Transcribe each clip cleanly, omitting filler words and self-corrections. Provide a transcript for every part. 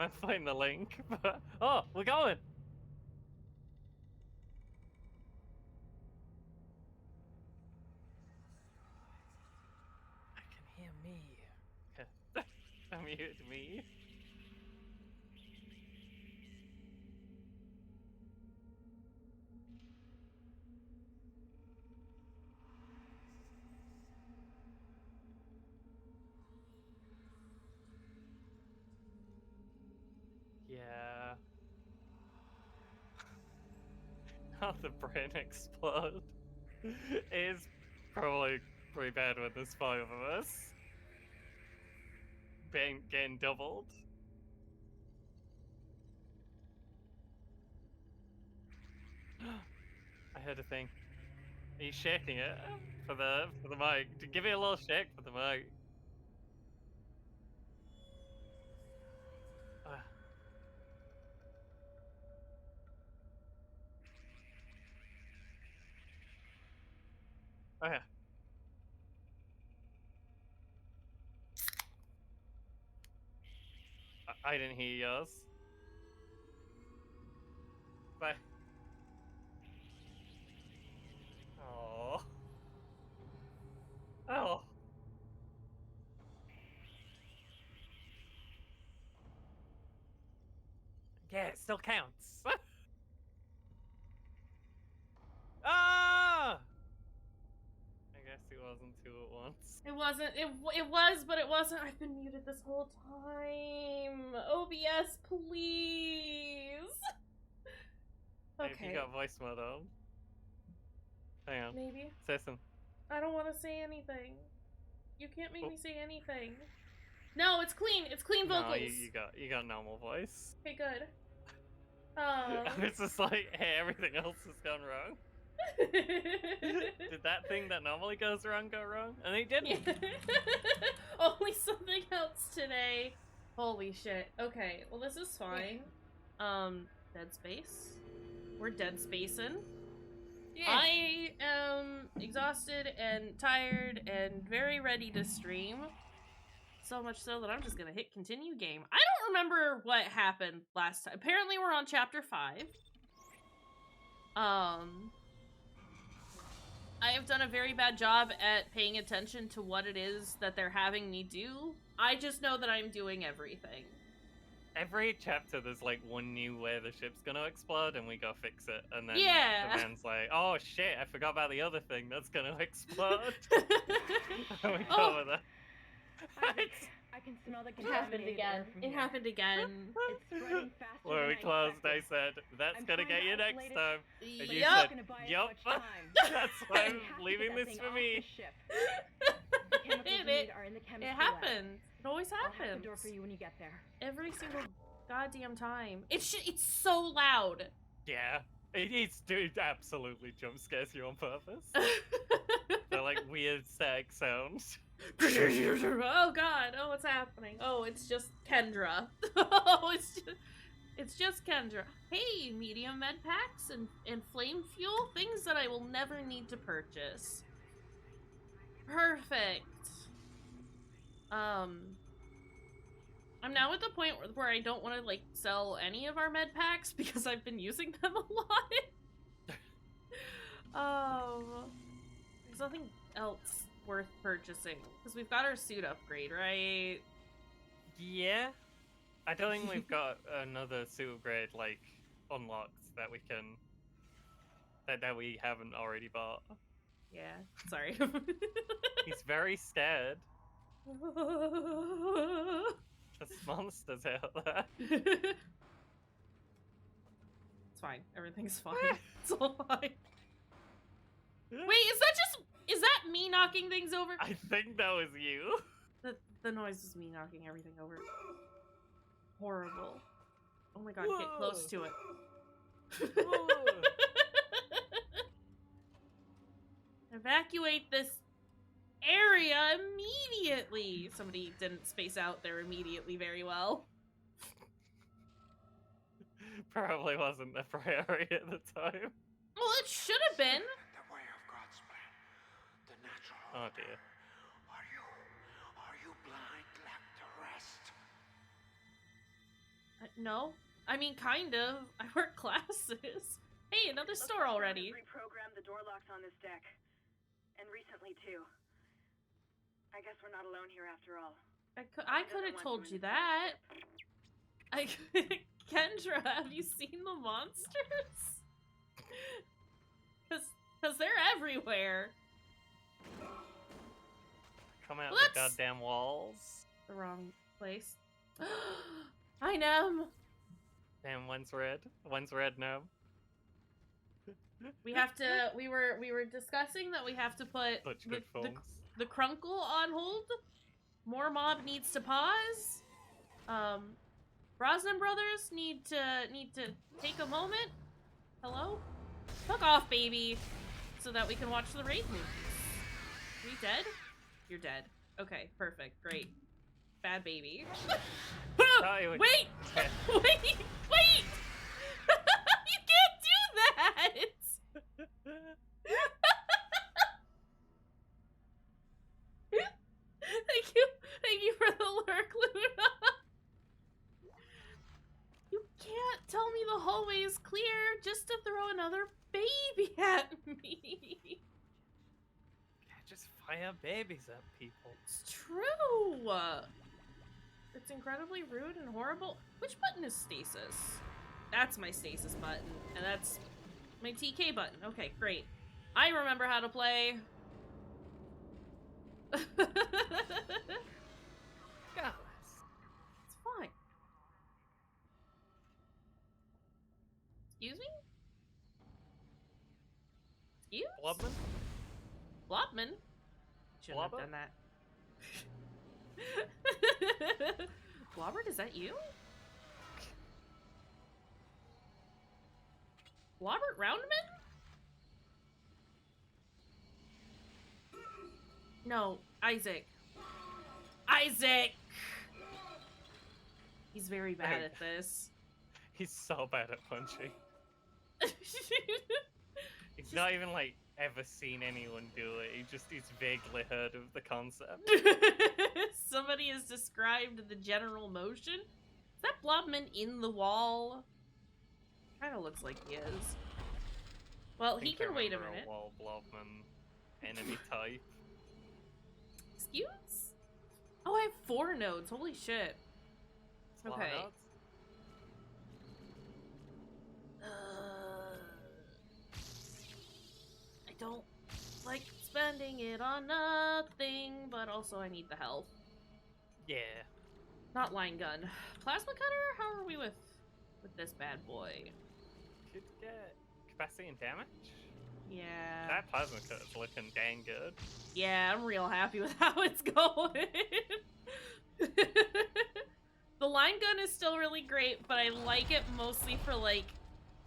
haven't found the link, but oh, we're going. I can hear me. I muted me. Yeah. How the brain explode is probably pretty bad when there's 5 of us. Getting doubled. I heard a thing. Are you shaking it for the mic? Give it a little shake for the mic. Okay. I didn't hear yours. Bye. Oh. Oh. Yeah, it still counts. Ah! I guess it wasn't 2 at once. It wasn't. It was, but it wasn't. I've been muted this whole time. OBS, please. Okay. Maybe you got voice mode on. Hang on. Maybe. Say some. I don't want to say anything. You can't make me say anything. No, it's clean. It's clean vocals. No, you got normal voice. Okay, good. It's just like, hey, everything else has gone wrong. Did that thing that normally goes wrong go wrong? And it didn't. Only something else today. Holy shit. Okay, well this is fine. Dead space. We're dead spacing. Yeah. I am exhausted and tired and very ready to stream. So much so that I'm just gonna hit continue game. I don't remember what happened last time. Apparently we're on chapter 5. I have done a very bad job at paying attention to what it is that they're having me do. I just know that I'm doing everything. Every chapter there's like one new way the ship's gonna explode and we go fix it. And then yeah. the man's like, oh shit, I forgot about the other thing that's gonna explode. And we go over there. I can smell the It happened again. It happened again. It's spreading faster When we than closed, I expected. said, that's gonna get you next time. And you Yup. said, yup. That's why I'm leaving this for me. It happens. It always I'll have happens. the door for you when you get there. Every single goddamn time. It's so loud. Yeah. It absolutely jump scares you on purpose. They're like weird static sounds. Oh god, oh what's happening? Oh, it's just Kendra. Oh, it's just Kendra. Hey, medium med packs and flame fuel, things that I will never need to purchase. Perfect. I'm now at the point where I don't want to like sell any of our med packs because I've been using them a lot. There's nothing else worth purchasing because we've got our suit upgrade, right? Yeah. I don't think we've got another suit upgrade like unlocked that we can that we haven't already bought. Yeah, sorry. He's very scared. There's monsters out there. It's fine. Everything's fine. It's all fine. Wait, is that me knocking things over? I think that was you. The noise is me knocking everything over. Horrible. Oh my god, Whoa. get close to it. Evacuate this area immediately! Somebody didn't space out there immediately very well. Probably wasn't the priority at the time. Well, it should have been. The way of God's plan. The natural Oh order. dear. Are you blind like the rest? No. I mean, kind of. I work classes. Hey, another store already. Reprogrammed the door locks on this deck. And recently, too. I guess we're not alone here after all. I could have told you that. Kendra, have you seen the monsters? Because they're everywhere. Come out Let's- the goddamn walls. The wrong place. I know. Damn, one's red. One's red now. We have to. We were discussing that we have to put Such good films. the Crunkle on hold. More mob needs to pause. Brosnan brothers need to take a moment. Hello? Fuck off, baby. So that we can watch the raid movies. Are we dead? You're dead. Okay, perfect, great. Bad baby. would- Wait! Wait! Wait! You can't do that! Thank you for the lurk, Luna. You can't tell me the hallway is clear just to throw another baby at me. Can't just fire babies at people. It's true. It's incredibly rude and horrible. Which button is stasis? That's my stasis button, and that's my TK button. Okay, great. I remember how to play. Guys. It's fine. Excuse me? Excuse? Blobman? Blobman? Shouldn't have Blobber? done that. Blobbert, is that you? Blobbert Roundman? No, Isaac. Isaac! He's very bad at this. He's so bad at punching. He's not even like ever seen anyone do it. He's vaguely heard of the concept. Somebody has described the general motion. Is that Blobman in the wall? Kind of looks like he is. Well, he can wait a minute. Wall Blobman enemy type. Excuse? Oh, I have 4 nodes. Holy shit. It's a lot of Okay. nodes. I don't like spending it on nothing, but also I need the health. Yeah. Not line gun. Plasma cutter? How are we with this bad boy? Could get capacity and damage. Yeah. That plasma cut's looking dang good. Yeah, I'm real happy with how it's going. The line gun is still really great, but I like it mostly for, like,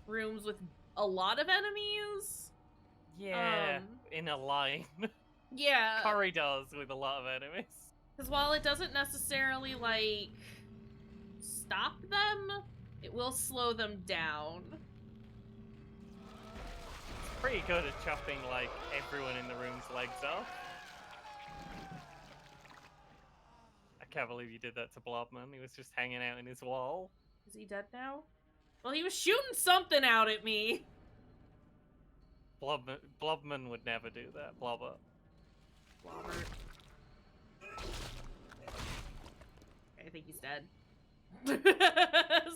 rooms with a lot of enemies. Yeah, in a line. Yeah. Corridors with a lot of enemies. Because while it doesn't necessarily, like, stop them, it will slow them down. Pretty good at chopping, like, everyone in the room's legs off. I can't believe you did that to Blobman. He was just hanging out in his wall. Is he dead now? Well, he was shooting something out at me. Blobman would never do that. Blobber. Blobbert. I think he's dead.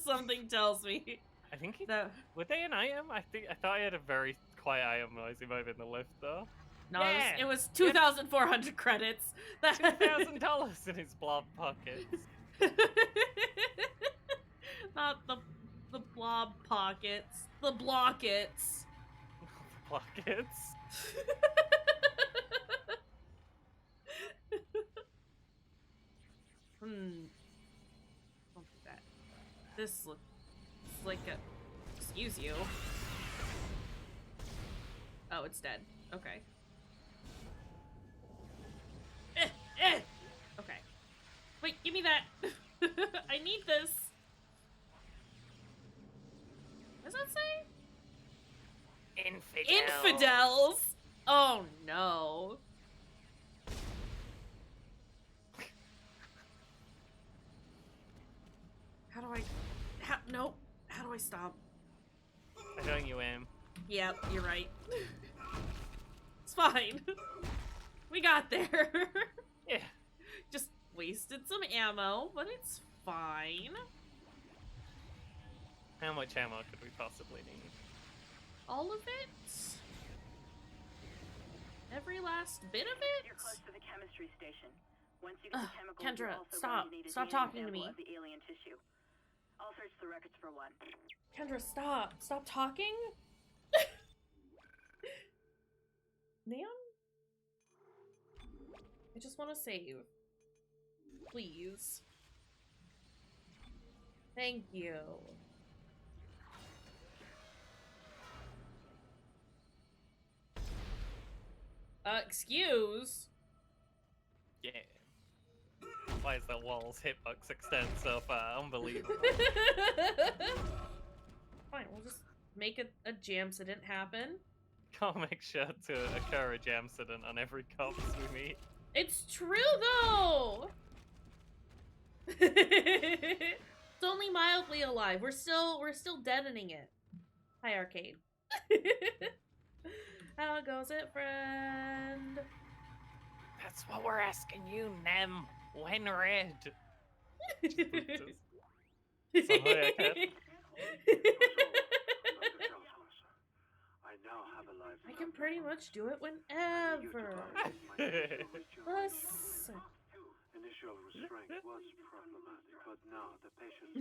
Something tells me. I think he... That... Were they an item? I thought I had a very quiet item noise. He might have been the lift, though. No, Yeah. it was 2,400 credits. $2,000 in his blob pockets. Not the blob pockets. The blockets. Pockets. Don't do that. This looks like a... Excuse you. Oh, it's dead. Okay. Okay. Wait, give me that! I need this! What does that say? Infidels! Oh no. Nope. How do I stop? I don't think you am. Yep, you're right. It's fine. We got there. Yeah. Just wasted some ammo, but it's fine. How much ammo could we possibly need? All of it? Every last bit of You're it? close to the chemistry station. Once you get the chemicals, Kendra, you're also stop. going to need a Stop DNA talking to sample me. of the alien tissue. I'll search the records for one. Kendra, stop. Stop talking. Neon? I just want to save. Please. Thank you. Excuse? Yeah. Why is the wall's hitbox extend so far? Unbelievable. Fine, we'll just make a jamcident happen. Can't make sure to occur a jam incident on every corpse we meet. It's true though! It's only mildly alive. We're still deadening it. Hi, Arcade. How goes it, friend? That's what we're asking you, Nem. When red? I now have a life. I can pretty much do it whenever. Plus, Initial restraint was problematic, but now the patient.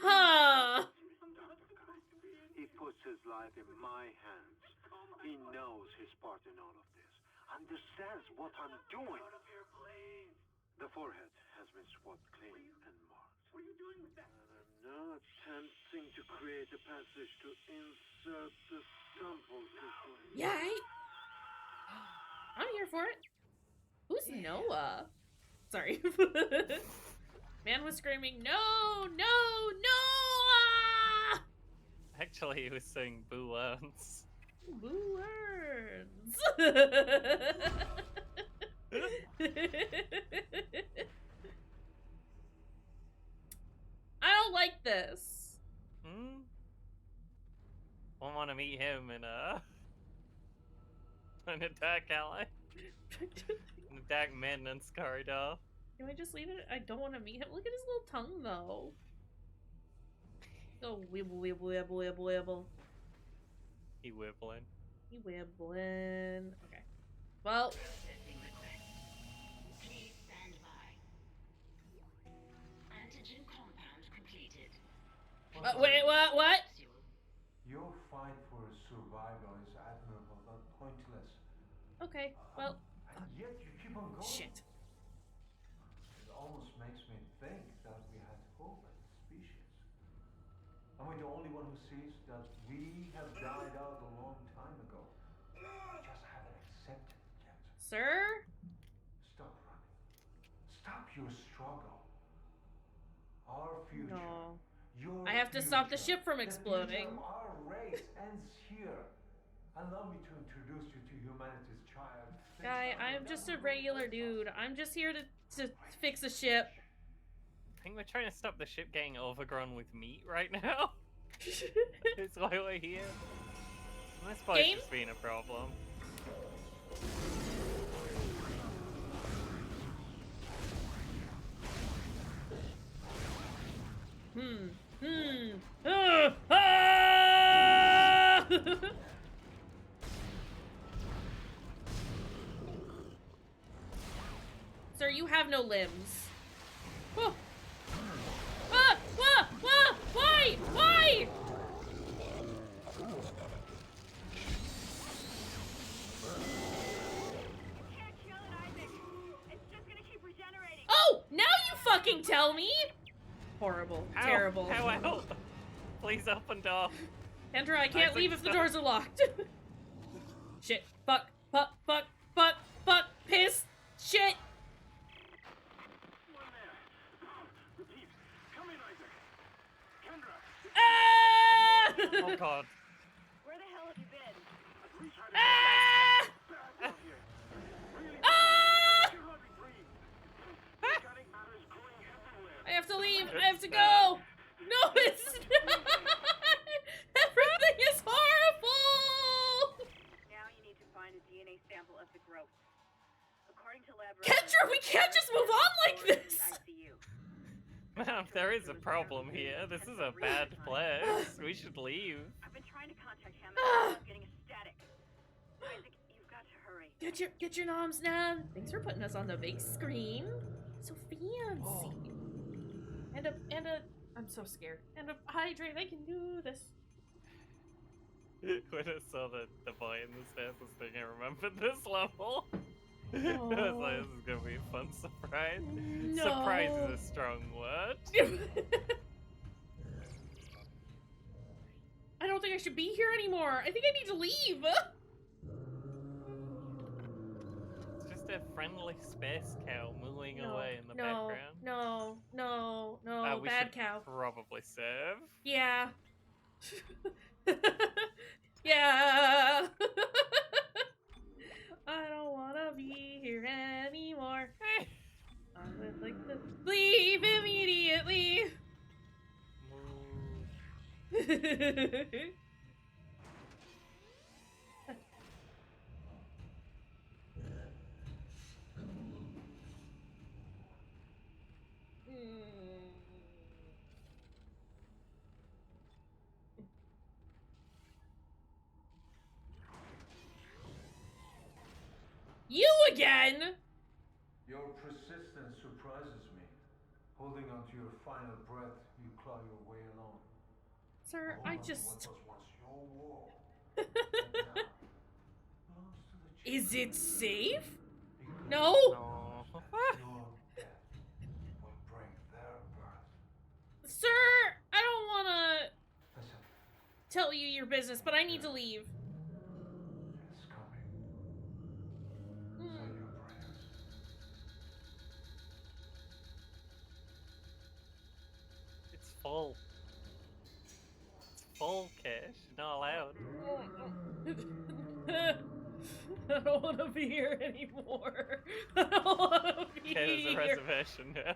Huh. He puts his life in my hands. He knows his part in all of this. Understands what I'm doing. The forehead has been swabbed clean and marked. What are you doing with that? I'm now attempting to create a passage to insert the sample. Yay! I'm here for it. Who's Noah? Sorry. Man was screaming, no, no, no! Ah! Actually, he was saying boo words. Boo words. I don't like this. Hmm? Won't want to meet him in a dark alley. In a dark maintenance corridor. Can we just leave it? I don't want to meet him. Look at his little tongue, though. Oh, wibble, wibble, wibble, wibble, wibble. He wibbling. He wibbling. Okay. Well. Processing request. Please stand by. Antigen compound completed. Wait, what? Your fight for survival is admirable, but pointless. Okay, well. And yet you keep on going. Shit. It almost makes me think that we had hope as a species. Am I the only one who sees that we have died out a long time ago? We just haven't accepted it yet. Sir? Stop running. Stop your struggle. Our future. No. Your I have to stop the future, ship from the exploding. future of our race ends here. Allow me to introduce you to humanity's child. the Guy, child I'm that just a will regular replace us. dude. I'm just here to fix a ship. I think we're trying to stop the ship getting overgrown with meat right now. That's why we're here. And this place Game? has been a problem. Ah! Sir, you have no limbs. Oh. Ah! Ah! Ah! Why? Why? Can't kill it, Isaac. It's just gonna keep regenerating. Oh! Now you fucking tell me! Horrible. Ow, Terrible. Ow. Please open door. Kendra, I can't Isaac, leave if the stop. doors are locked. Shit. Fuck. Fuck. Fuck. Fuck. Fuck. Piss. Shit. One there. Repeat. Come in, Isaac. Kendra. Ah! Oh god. Where the hell have you been? We tried to Ah! bad out here. Really Ah! you hardly breathe. Organic matter is growing everywhere. I have to leave. Good I have to stuff. go. can't just move on like this! ICU. Ma'am, there is a problem here. This is a bad place. We should leave. I've been trying to contact him and I'm getting a static. Isaac, you've got to hurry. Get your noms now. Thanks for putting us on the big screen. So fancy. And a I'm so scared. And a hydrate, I can do this. When I saw the boy in the stairs, I was thinking I remembered this level. I was like, this is gonna be a fun surprise. No. Surprise is a strong word. I don't think I should be here anymore. I think I need to leave. It's just a friendly space cow mooing away in the no, background. No, We bad should cow. probably save. Yeah. Yeah. I don't wanna be here anymore. I would like to leave immediately. You again? Your persistence surprises me. Holding on to your final breath, you claw your way along. Sir, Hold I on to just... what was once your world, but now belongs to the Is children. it safe? Because No? No. your death will bring their birth. Sir, I don't wanna Listen, tell you your business, but I need to leave. it's coming. Say your prayers. It's full. It's full, Cash. You're not allowed. I don't want to be here anymore. I don't want to be Okay, there's a here. reservation now.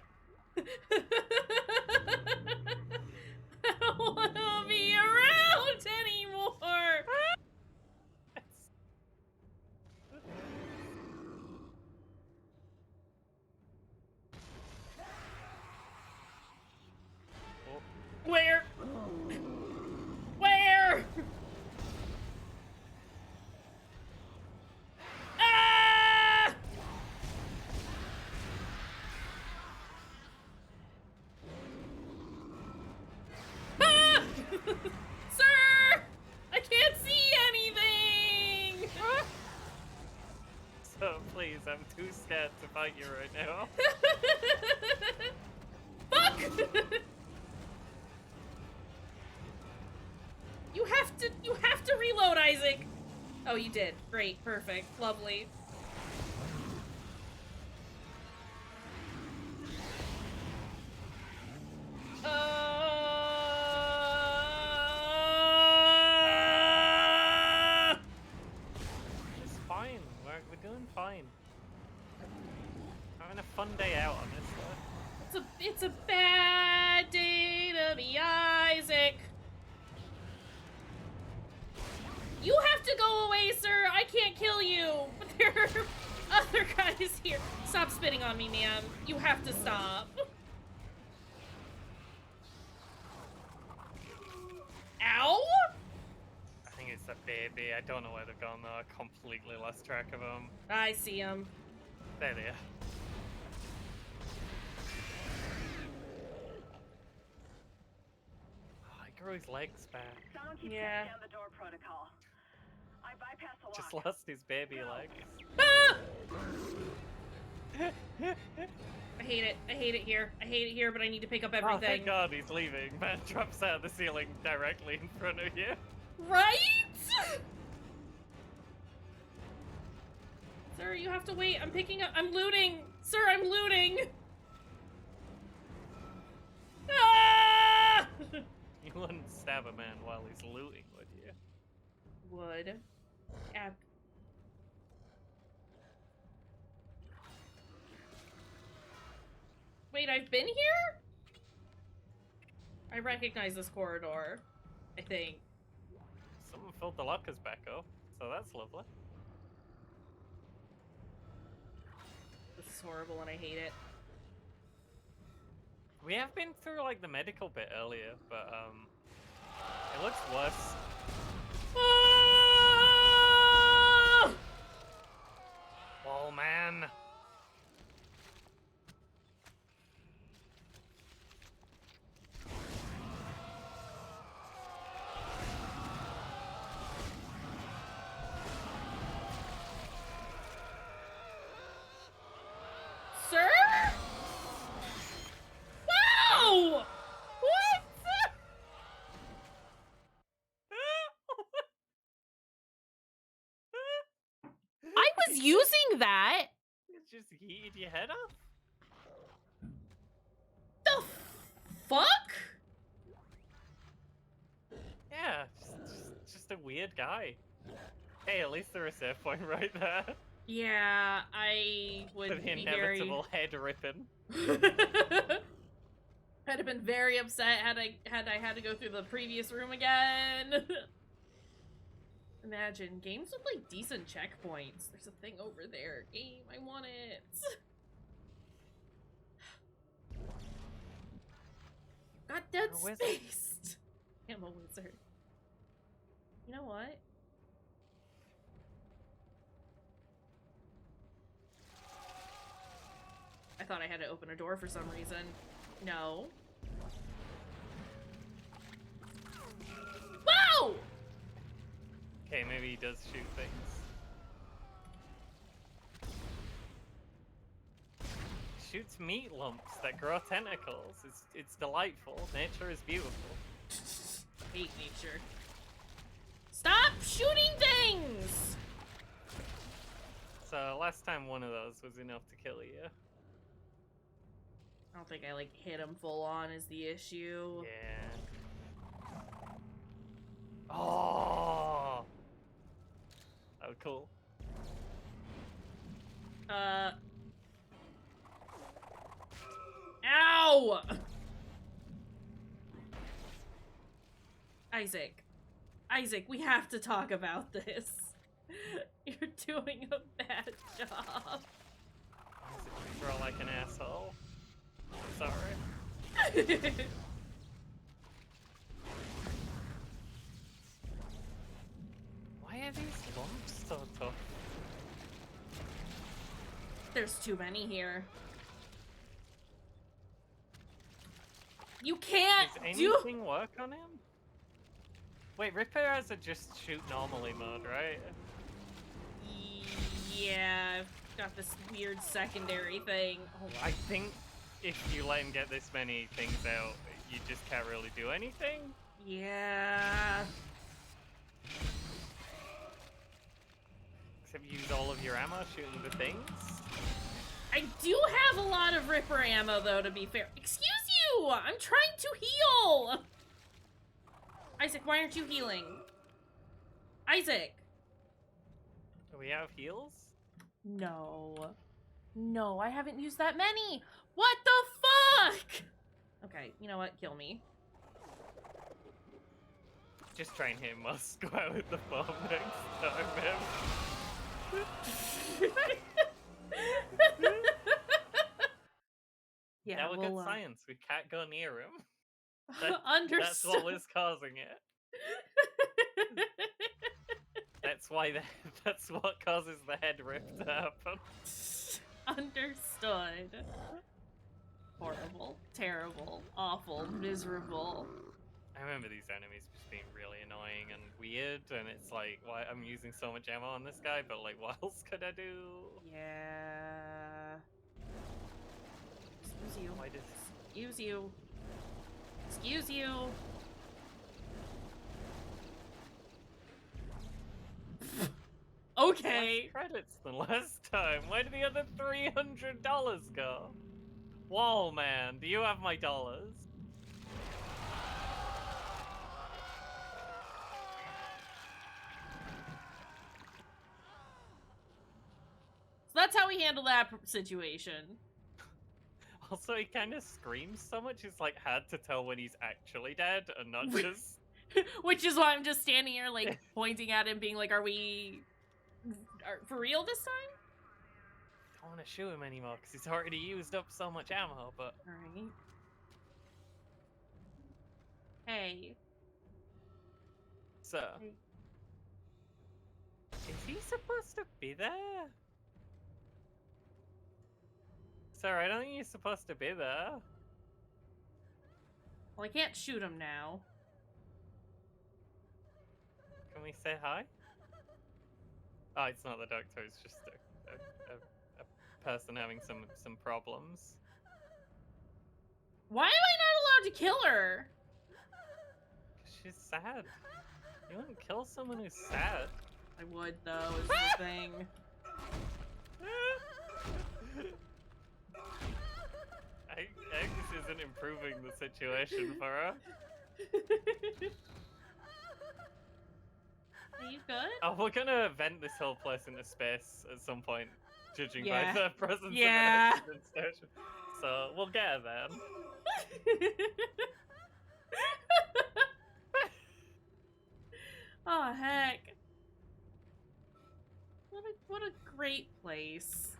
I don't want to be around anymore. Oh, Where? Where? Ah! Ah! Sir! I can't see anything! so please, I'm too scared to fight you right now. Fuck! You have to reload, Isaac! Oh, you did. Great, perfect, lovely. It's fine. We're doing fine. Having a fun day out, honestly. It's a bad day to be Isaac. You have to go away, sir. I can't kill you. But there are other guys here. Stop spitting on me, ma'am. You have to stop. Ow! I think it's a baby. I don't know where they've gone though. I completely lost track of them. I see him. There they are. Oh, I grew his legs back. Someone keeps Yeah. shutting down the door protocol. I bypassed the lock. Just lost his baby legs. Ah! I hate it. I hate it here. I hate it here, but I need to pick up Oh, everything. thank God he's leaving. Man drops out of the ceiling directly in front of you. Right? Sir, you have to wait. I'm picking up. I'm looting. Sir, I'm looting. Ah! You wouldn't stab a man while he's looting, would you? Would. Wait, I've been here? I recognize this corridor. I think. Someone filled the lockers back up, so that's lovely. The is horrible and I hate it. We have been through like the medical bit earlier, but it looks worse. Ah! Oh man. Sir? Wow! What? I was using that. It just yeeted your head off? The fuck? Yeah, just a weird guy. Hey, at least there's a save point right there. Yeah, I would The be very... inevitable head ripping. I'd have been very upset had I had to go through the previous room again. Imagine games with like decent checkpoints. There's a thing over there. Game, I want it. Got dead I'm a wizard. spaced. I'm a wizard. You know what? I thought I had to open a door for some reason. No. Wow! Okay, maybe he does shoot things. He shoots meat lumps that grow tentacles. It's delightful. Nature is beautiful. Hate nature. Stop shooting things! So last time one of those was enough to kill you. I don't think I like hit him full on is the issue. Yeah. Oh. Oh, cool. Ow! Isaac, we have to talk about this. You're doing a bad job. You throw like an asshole. I'm sorry. Why are these lumps so tough? There's too many here. You can't Does do- anything work on him? Wait, Ripper has a just shoot normally mode, right? Yeah, I've got this weird secondary thing. Oh, I think if you let him get this many things out, you just can't really do anything. yeah. Except use all of your ammo shooting the things. I do have a lot of Ripper ammo, though, to be fair. Excuse you! I'm trying to heal! Isaac, why aren't you healing? Isaac! Do we have heals? No. No, I haven't used that many! What the fuck?! Okay, you know what? Kill me. Just try and hit him while go out with the bomb next time, man. Yeah, That was good we'll, science. We can't go near him. Understood. That's what was causing it. That's what causes the head rip to happen. Understood. Horrible, terrible, awful, miserable. I remember these enemies just being really annoying and weird, and it's like, why I'm using so much ammo on this guy, but like, what else could I do? Yeah. Excuse you. Why does Excuse you. Excuse you. Okay. less credits than last time? Where did the other $300 go? Whoa, man, do you have my dollars? So that's how we handle that situation. Also, he kind of screams so much, it's like hard to tell when he's actually dead and not just... Which is why I'm just standing here, like, pointing at him, being like, are we... for real this time? don't want to shoot him anymore because he's already used up so much ammo, but... Alright. Hey. So... Hey. Is he supposed to be there? Sir, I don't think he's supposed to be there. Well, I can't shoot him now. Can we say hi? Oh, it's not the doctor, it's just a person having some problems. Why am I not allowed to kill her? She's sad. You wouldn't kill someone who's sad. I would, though, is the thing. I think this isn't improving the situation for her. Are you good? Oh, we're gonna vent this whole place into space at some point, judging Yeah. by the presence Yeah. of an oxygen station. So we'll get her then. Oh, heck. What a great place.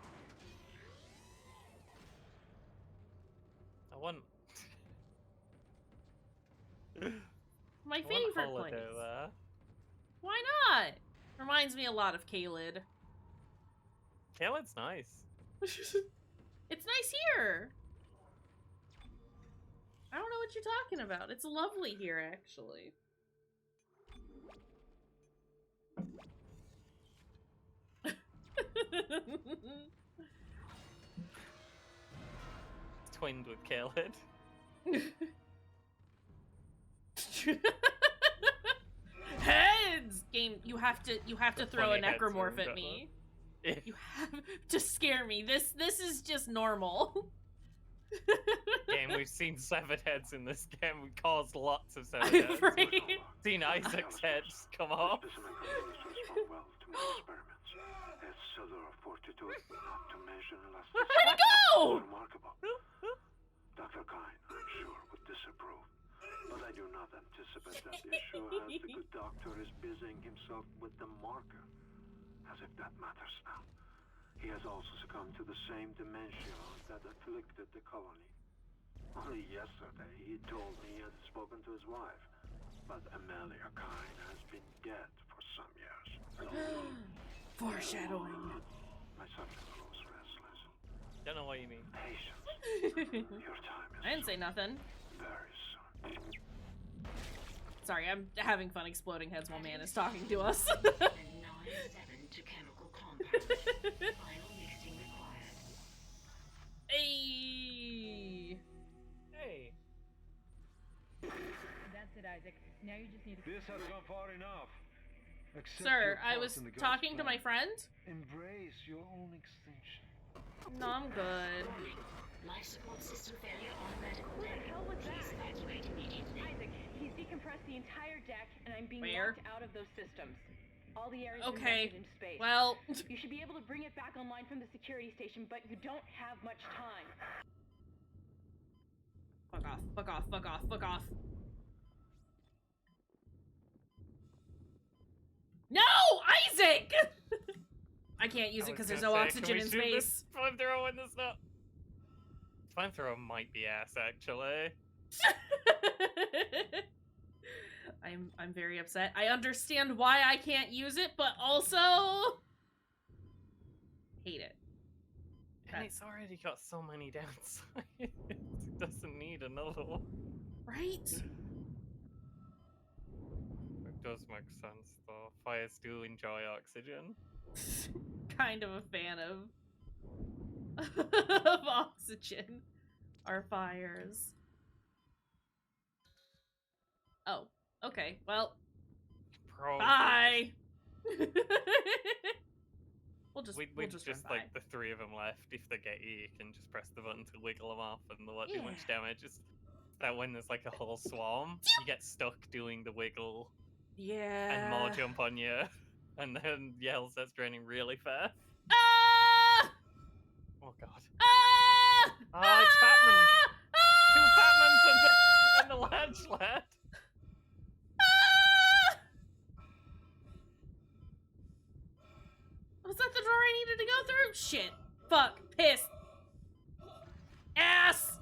I want... My I want favorite holiday place. there. Why not? Reminds me a lot of Caelid. Caelid's nice. It's nice here. I don't know what you're talking about. It's lovely here, actually. Twinned with Caelid. Heads! Game, you have to throw a Funny heads necromorph we've at got me. there. You have to scare me. This is just normal. Game, we've seen severed heads in this game. We caused lots of severed heads. Right? Seen Isaac's heads come off. Specimen continues to respond well to my experiments. Its cellular fortitude, not to mention elasticity, Where'd it go? is remarkable. Dr. Kine, I'm sure, would disapprove. But I do not anticipate that issue as the good doctor is busying himself with the marker. As if that matters now. He has also succumbed to the same dementia that afflicted the colony. Only yesterday he told me he had spoken to his wife. But Amelia Kine has been dead for some years. Foreshadowing. My subject grows restless. Don't know what you mean. Patience. Your time is I didn't say nothing. very soon. Sorry, I'm having fun exploding heads while man is talking to us. And 9-7 to chemical compound. Final mixing required. Hey. Hey. That's it, Isaac. Now you just need to... This has gone far enough. Accept Sir, your I part was in the God's talking to my plan. friend. Embrace your own extinction. No, I'm good. Warning. Life support system failure on medical Who the deck. hell was Please that? evacuate immediately. Isaac, he's decompressed the entire deck, and I'm being Where? locked out of those systems. All the areas Okay. invested in space. Well, You should be able to bring it back online from the security station, but you don't have much time. fuck off, fuck off, fuck off, fuck off. No! Isaac! I can't use it because there's no oxygen in space. Flamethrower in this stuff. Flamethrower might be ass, actually. I'm very upset. I understand why I can't use it, but also hate it. And it's already got so many downsides. It doesn't need another one. Right? It does make sense, though. Fires do enjoy oxygen. Kind of a fan of oxygen. Our fires. Oh, okay. Well, Probably. bye. we'll We'd just just run like by. the three of them left. If they get you, you can just press the button to wiggle them off, and they'll not do much Yeah. damage. It's that when there's like a whole swarm, you get stuck doing the wiggle, Yeah. and more jump on you, and then yell starts draining really fast. Ah! Oh god. Ah! Oh, it's Fatman! Two Fatmans and the large lad! Ah! Was that the door I needed to go through? Shit. Fuck. Piss. Ass!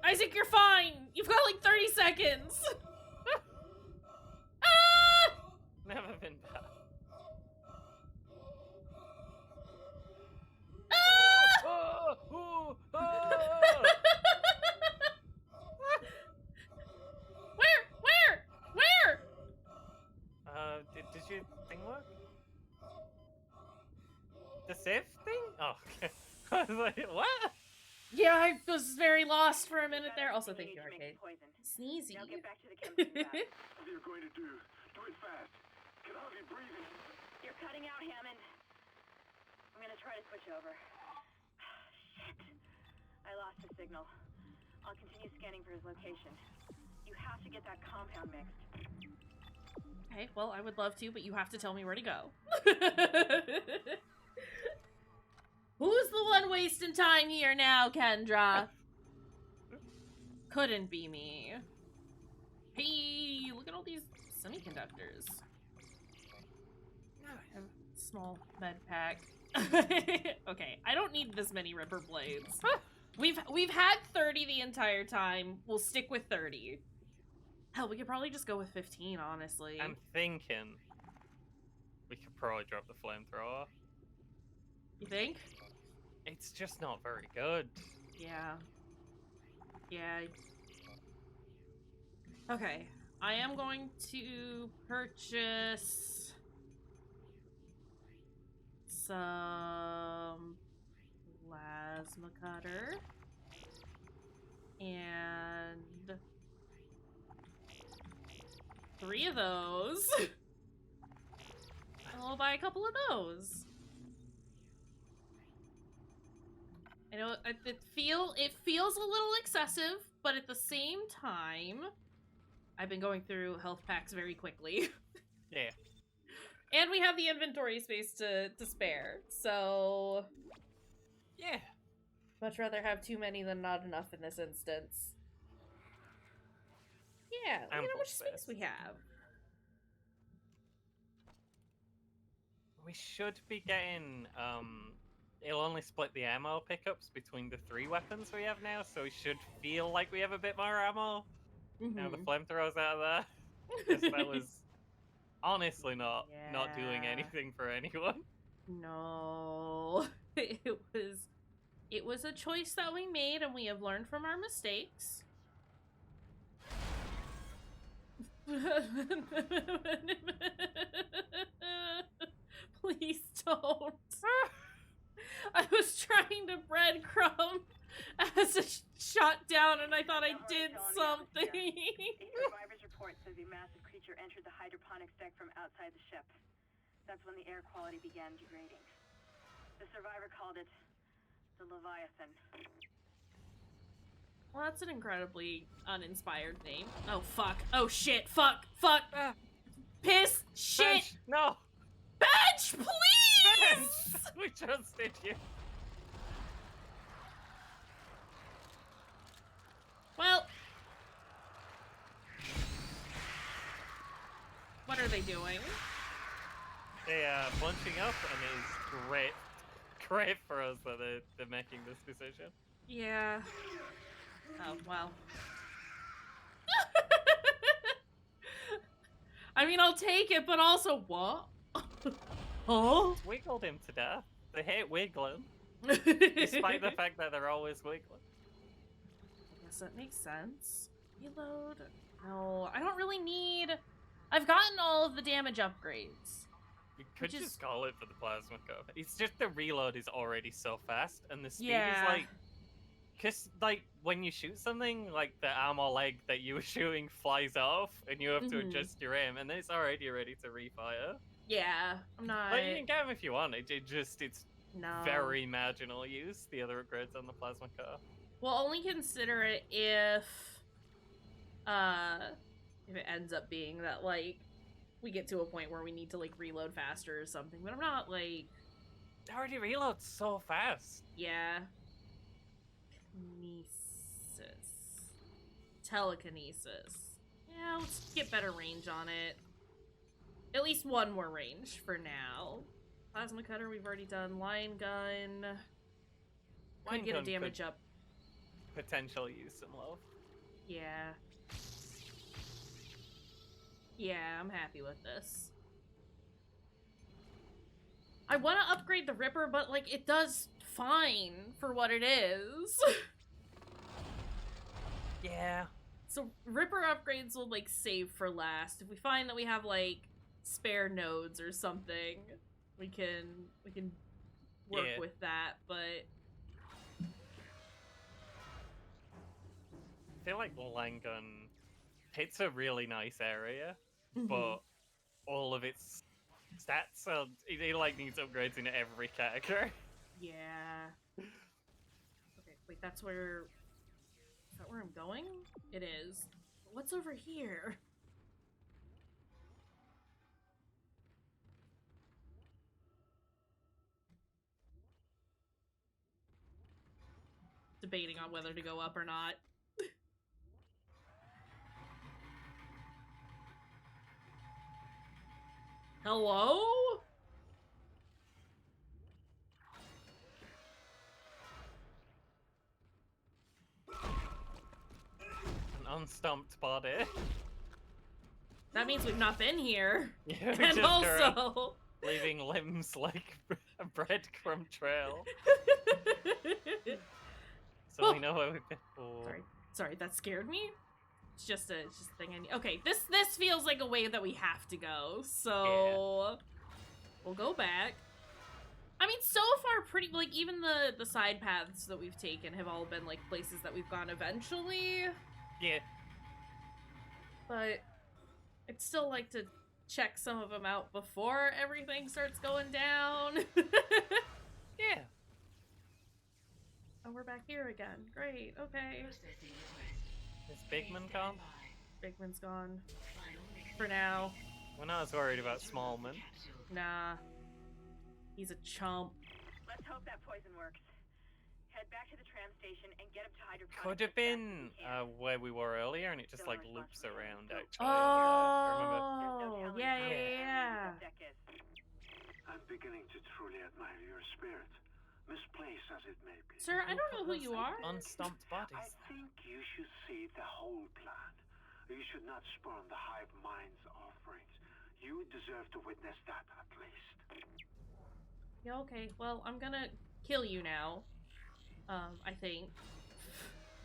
Isaac, you're fine! You've got like 30 seconds! Ah! Never been bad. Ah! Oh, oh, oh. Where? Did your thing work? The save thing? Oh, okay. I was like, what? Yeah, I was very lost for a minute there. Also, thank you, need to make Arcade. poison. Sneezy. Now get back to the chemistry lab. What are you going to do? Do it fast. Can hardly breathe. You're cutting out, Hammond. I'm gonna try to switch over. Shit. I lost his signal. I'll continue scanning for his location. You have to get that compound mixed. Okay, well, I would love to, but you have to tell me where to go. Who's the one wasting time here now, Kendra? Couldn't be me. Hey, look at all these semiconductors. Small med pack. Okay, I don't need this many rubber blades. We've had 30 the entire time. We'll stick with 30. Hell, we could probably just go with 15, honestly. I'm thinking we could probably drop the flamethrower. You think? It's just not very good. Yeah. Yeah. Okay. I am going to purchase some plasma cutter and 3 of those. And we'll buy a couple of those. I know it feels a little excessive, but at the same time, I've been going through health packs very quickly. Yeah. And we have the inventory space to spare, so Yeah. much rather have too many than not enough in this instance. Yeah, look at how Ample much space space. we have. We should be getting, it'll only split the ammo pickups between the 3 weapons we have now, so we should feel like we have a bit more ammo. Now the flamethrower's out of there. 'Cause that was honestly not doing Yeah. anything for anyone. No. It was a choice that we made, and we have learned from our mistakes. Please don't. I was trying to breadcrumb as it shot down, and I thought I did something. A survivor's report says a massive creature entered the hydroponics deck from outside the ship. That's when the air quality began degrading. The survivor called it the Leviathan. Well, that's an incredibly uninspired name. Oh, fuck. Oh, shit. Fuck. Fuck. Piss. Shit. Bench, no! Bench, please! Bench! We trusted you. Well. What are they doing? They are bunching up, and it is great. Great for us that they're making this decision. Yeah. Oh, well. I mean, I'll take it, but also what? Oh? Wiggled him to death. They hate wiggling, despite the fact that they're always wiggling. I guess that makes sense. Reload? No, I don't really need... I've gotten all of the damage upgrades. You could Which is- just call it for the plasma cup. It's just the reload is already so fast, and the speed Yeah. is like... Cause, like, when you shoot something, like, the arm or leg that you were shooting flies off, and you have to Mhm. adjust your aim, and then it's already ready to refire. Yeah, I'm not... Like, you can get them if you want, it's No. very marginal use, the other upgrades on the plasma car. We'll only consider it if it ends up being that, like, we get to a point where we need to, like, reload faster or something, but I'm not, like... It already reloads so fast. Yeah. Kinesis. Telekinesis. Yeah, let's get better range on it. At least one more range for now. Plasma cutter, we've already done. Line gun. Could Line get a gun damage could up. potentially use some love. Yeah. Yeah, I'm happy with this. I want to upgrade the Ripper, but, like, it does fine for what it is. Yeah. So Ripper upgrades will, like, save for last. If we find that we have, like, spare nodes or something, we can work Yeah. with that, but... I feel like line gun hits a really nice area, but all of its stats are it like needs upgrades in every category. Yeah. Okay, wait, that's where... Is that where I'm going? It is. What's over here? Debating on whether to go up or not. Hello? An unstomped body. That means we've not been here. Yeah, we And just go around also... leaving limbs like a breadcrumb trail. So we know where we've been before. Sorry, that scared me. It's just a thing I need. Okay, this feels like a way that we have to go, so we'll go back. I mean, so far, pretty like even the side paths that we've taken have all been like places that we've gone eventually. Yeah. But I'd still like to check some of them out before everything starts going down. Yeah. Oh, we're back here again. Great. Okay. Processing request. Is Bigman gone? Bigman's gone Final mix. for now. We're not as worried about Smallman. Capsule. Nah. He's a chump. Let's hope that poison works. Head back to the tram station and get him to hydroponics. Could have been where we were earlier, and it just like loops around. Actually, Oh, yeah. I'm beginning to truly admire your spirit, misplaced as it may be. Sir, I don't know who you are. Unstomped I bodies. think you should see the whole plan. You should not spurn the hive mind's offerings. You deserve to witness that at least. Yeah, okay. Well, I'm gonna kill you now. I think.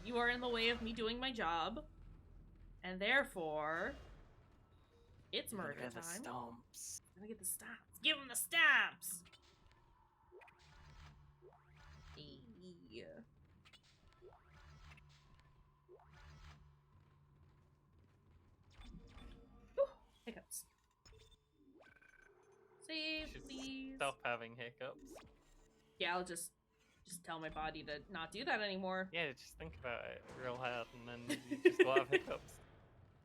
You are in the way of me doing my job. And therefore... It's murder Look at the time. stomps. I'm gonna get the stamps. Give him the stamps! Yeah. Whew, hiccups. Save, Should please. stop having hiccups. Yeah, I'll just tell my body to not do that anymore. Yeah, just think about it real hard, and then you just will have hiccups.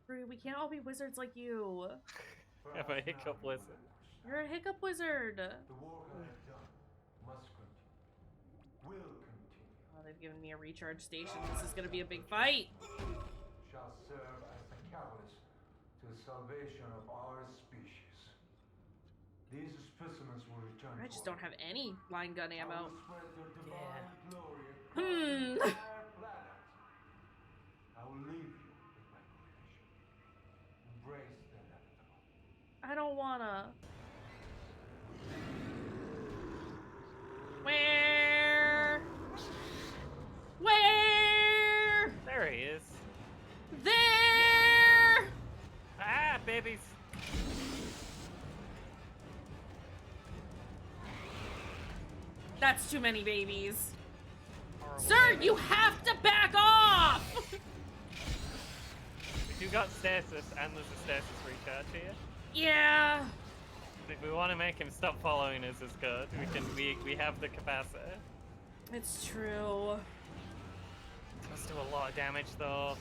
Rui, we can't all be wizards like you. Have a hiccup wizard. You're a hiccup wizard. The work I have done must continue. Will continue. Oh, they've given me a recharge station. This is gonna be a big fight. Shall serve as the catalyst to the salvation of our species. These specimens will return. I just don't have any line gun I ammo. will spread their divine glory across Hmm. the entire planet. I will leave you with my creation. Embrace the inevitable. I don't wanna. Where? Where? There he is. There! Ah, babies. That's too many babies. Horrible Sir, babies. you have to back off! We do got stasis, and there's a stasis recharge here. Yeah. If we want to make him stop following us as good, we have the capacity. It's true. It does do a lot of damage though.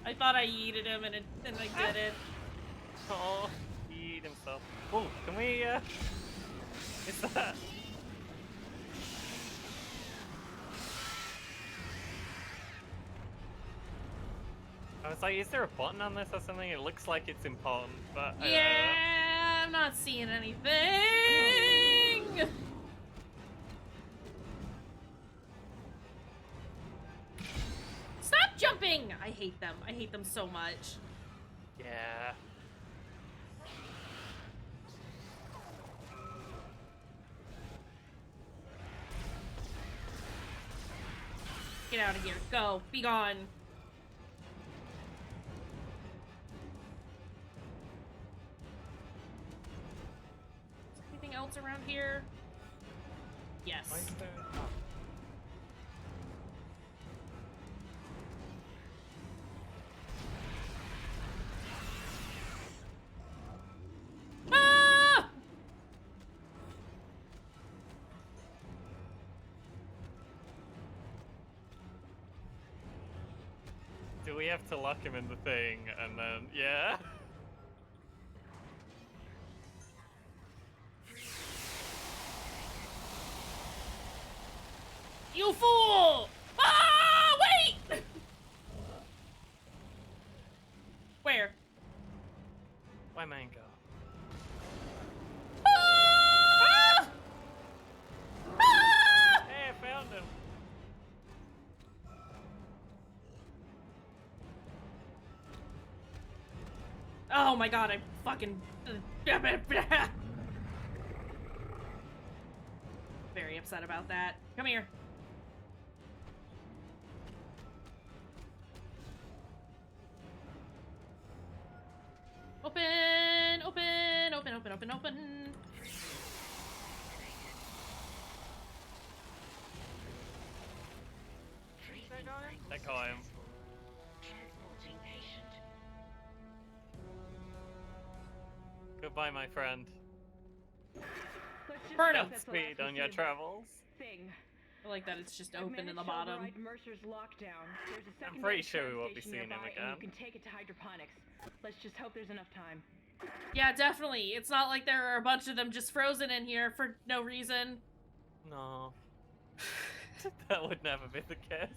I thought I yeeted him and I didn't. Oh, he eat himself. Oh, can we is that? was like, is there a button on this or something? It looks like it's important, but I don't know. Yeah, I'm not seeing anything. Stop jumping! I hate them. I hate them so much. Yeah. Get out of here. Go. Be gone. Is there anything else around here? Yes. Why is there... oh. Ah! Do we have to lock him in the thing and then... yeah? You fool! Ah! Wait! Where? Why mango? Ah! Ah! Hey, I found him! Oh my god, I fucking... Very upset about that. Come here. Open! Open! Open, open, open, open! I call him. Transporting patient. Goodbye, my friend. Let's just Burn hope 'em. that's the last Speed we on see your of this travels. Thing. I like that it's just I've open in managed the to bottom. override Mercer's lockdown. There's a I'm secondary pretty sure we tram won't be station seeing him nearby, again. and you can take it to hydroponics. Let's just hope there's enough time. Yeah, definitely. It's not like there are a bunch of them just frozen in here for no reason. No. That would never be the case.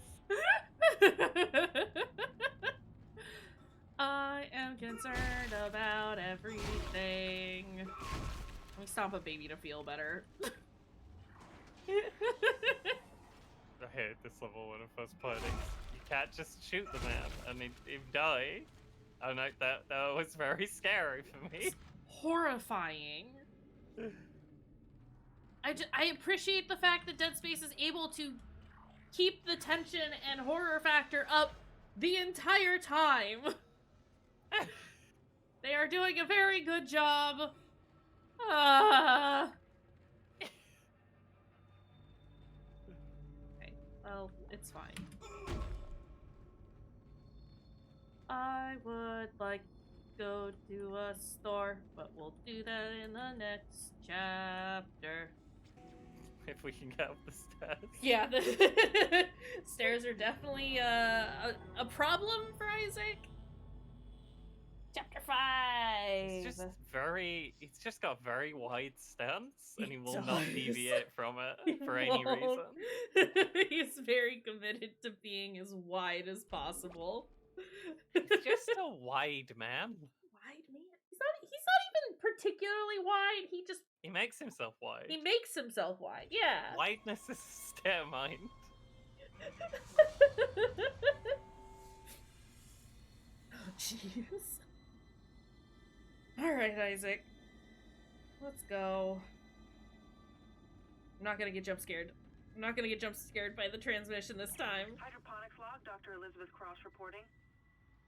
I am concerned about everything. Let me stomp a baby to feel better. I hate this level when I first played it. You can't just shoot the man and he'd die. And that was very scary for me. Horrifying. I appreciate the fact that Dead Space is able to keep the tension and horror factor up the entire time. They are doing a very good job. Okay, well, it's fine. I would like to go to a store, but we'll do that in the next chapter. If we can get up the stairs. Yeah, the stairs are definitely a problem for Isaac. Chapter 5. It's just got very wide stance and he will does. not deviate from it for any Won't. reason. He's very committed to being as wide as possible. He's just a wide man. Wide man? He's not even particularly wide. He makes himself wide. He makes himself wide. Yeah. Wideness is a state of mind. Oh, jeez. Alright, Isaac. Let's go. I'm not gonna get jump scared. I'm not gonna get jump scared by the transmission this time. Hydroponics log, Dr. Elizabeth Cross reporting.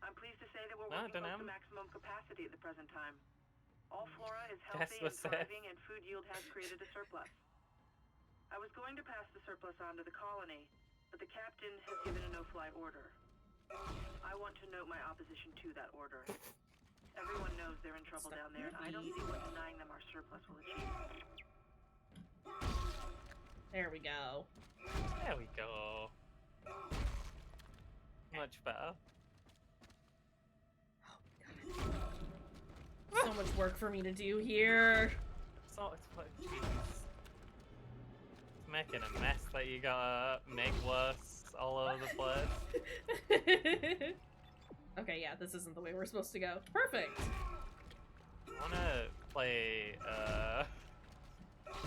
I'm pleased to say that we're No, working don't close to know. maximum capacity at the present time. All flora is Yes, healthy and what's that? thriving, and food yield has created a surplus. I was going to pass the surplus on to the colony, but the captain has given a no-fly order. I want to note my opposition to that order. Everyone knows they're in trouble down there, and I don't see what denying them our surplus will achieve. There we go. There we go. Much better. So much work for me to do here. So it's like, jeez. It's making a mess that you gotta make worse all over the place. Okay, yeah, this isn't the way we're supposed to go. Perfect! I wanna play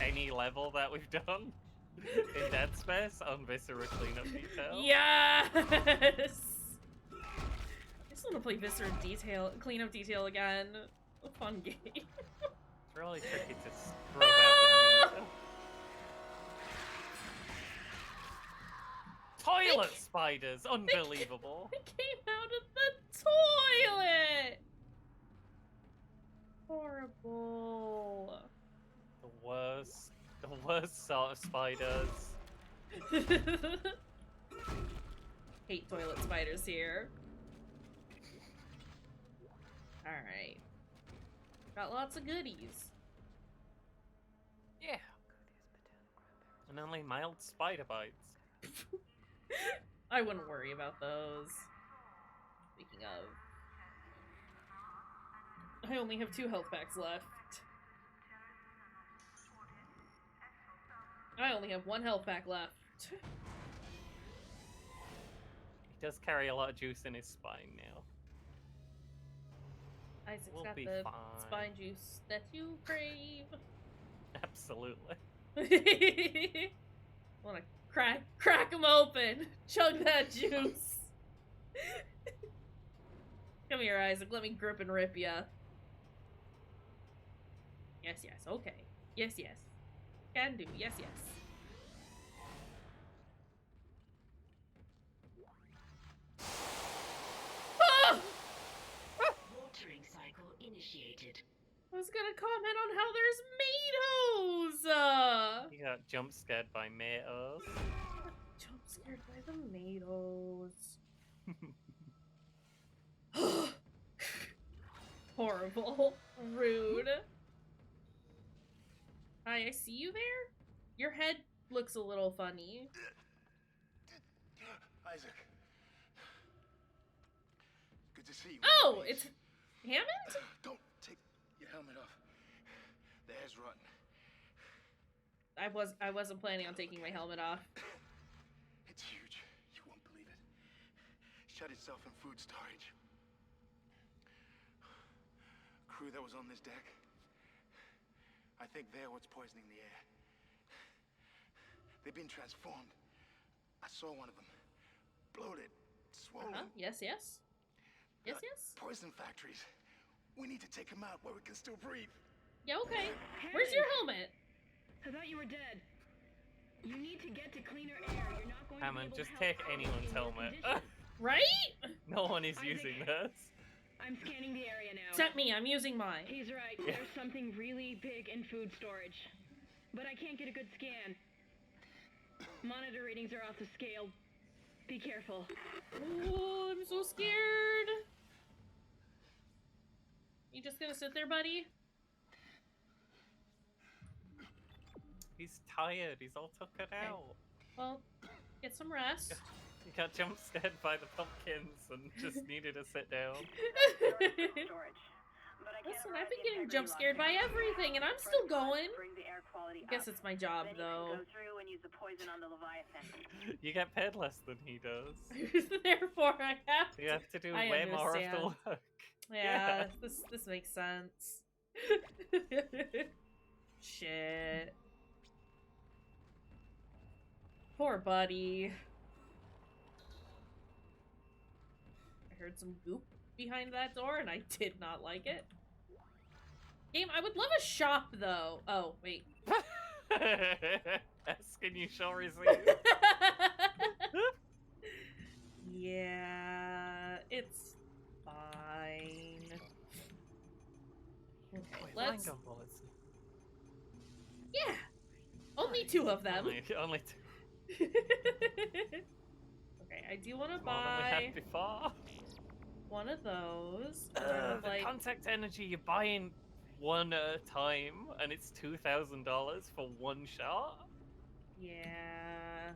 any level that we've done in Dead Space on Viscera Cleanup Detail. Yes! I just want to play Viscera Cleanup Detail again. A fun game. It's really tricky to scrub out the meat. Toilet spiders! Unbelievable! It came out of the toilet! Horrible. The worst sort of spiders. Hate toilet spiders here. Alright. Got lots of goodies. Yeah. And only mild spider bites. I wouldn't worry about those. Speaking of. I only have 2 health packs left. I only have 1 health pack left. He does carry a lot of juice in his spine now. Isaac's We'll got be the fine. spine juice that you crave. Absolutely. Wanna crack them open. Chug that juice. Come here, Isaac. Let me grip and rip ya. Yes, yes. Okay. Yes, yes. Can do. Yes, yes. Ah! Watering cycle initiated. I was gonna comment on how there's tomatoes! He got jump scared by Matos. Jump scared by the tomatoes. Horrible. Rude. Hi, I see you there? Your head looks a little funny. Isaac. Good to see you. Oh, it's Hammond? Don't take your helmet off. The hair's rotten. I wasn't planning on taking my helmet off. It's huge. You won't believe it. Shut itself in food storage. Crew that was on this deck. I think they're what's poisoning the air. They've been transformed. I saw one of them. Bloated, swollen. Yes, yes. Yes, yes. Poison factories. We need to take them out where we can still breathe. Yeah, okay. Where's your helmet? I thought you were dead. You need to get to cleaner air. You're not going Hammond, to be able just to take help anyone's in your helmet. condition. Right? No one is Isaac. using this. I'm scanning the area now. Except me, I'm using mine. He's right. There's something really big in food storage. But I can't get a good scan. Monitor readings are off the scale. Be careful. Oh, I'm so scared. You just gonna sit there, buddy? He's tired. He's all tuckered Okay. out. Well, get some rest. He got jump scared by the pumpkins and just needed to sit down. Storage. But I can't Listen, arrive I've been at the getting integrity jump scared by lock. everything, and I'm still going. Bring the air quality I guess up. it's my job, Then you though. can go through and use the poison on the Leviathan. You get paid less than he does. Therefore, I have to. You have to do I way more of the understand. work. Yeah, this makes sense. Shit. Poor buddy. I heard some goop behind that door, and I did not like it. Game, I would love a shop, though. Oh, wait. Can you show receipt? Yeah, it's fine. Okay, Wait, let's... line gun bullets. Yeah! Only 2 of them. Only 2. Okay, I do want to More than we buy had before. one of those. The contact energy, you're buying one at a time, and it's $2,000 for one shot? Yeah,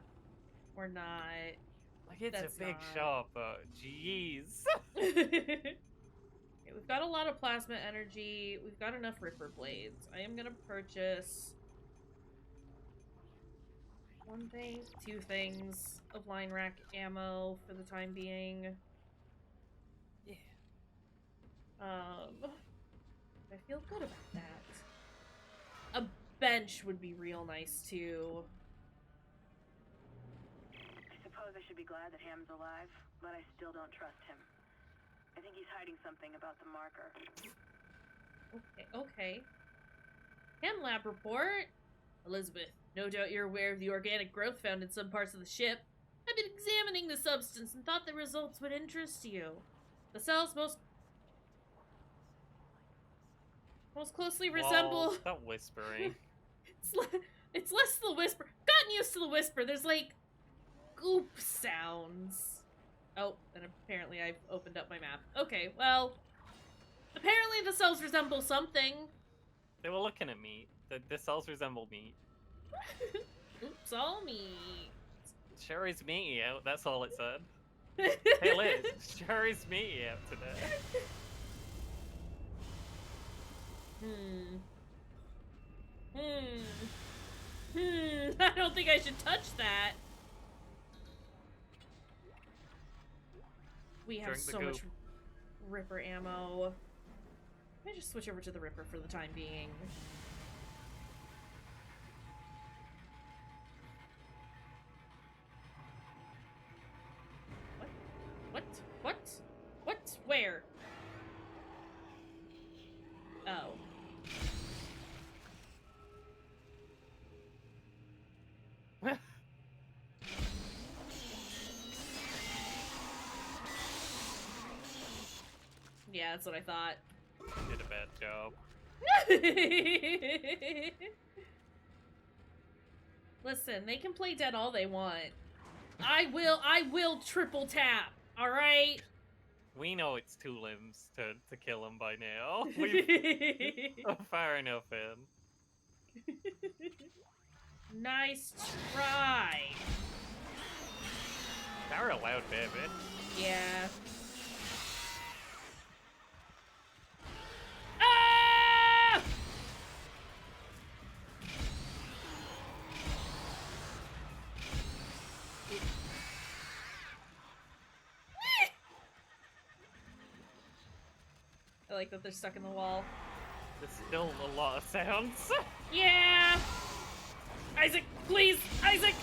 or not. Like, it's That's a big not- shot, but jeez. Okay, we've got a lot of plasma energy. We've got enough Ripper Blades. I am gonna purchase 1 thing, 2 things of line rack ammo for the time being. I feel good about that. A bench would be real nice too. I suppose I should be glad that Ham's alive, but I still don't trust him. I think he's hiding something about the marker. Okay. Ham lab report. Elizabeth, no doubt you're aware of the organic growth found in some parts of the ship. I've been examining the substance and thought the results would interest you. The cells most closely resemble... Whoa, stop whispering. It's less the whisper. Gotten used to the whisper. There's like goop sounds. Oh, and apparently I've opened up my map. Okay, well, apparently the cells resemble something. They were looking at me. The cells resemble meat. Oops, all me. Sure is meaty out, that's all it said. Hey Liz, sure is meaty out today. I don't think I should touch that. We have Drink the so goop. much Ripper ammo. Let me just switch over to the Ripper for the time being. What? Where? Oh. Yeah, that's what I thought. Did a bad job. Listen, they can play dead all they want. I will triple tap, alright? We know it's 2 limbs to kill him by now. We've far enough in. Nice try. They're a loud baby. Yeah. Ah! I like that they're stuck in the wall. There's still a lot of sounds. Yeah! Isaac, please! Isaac!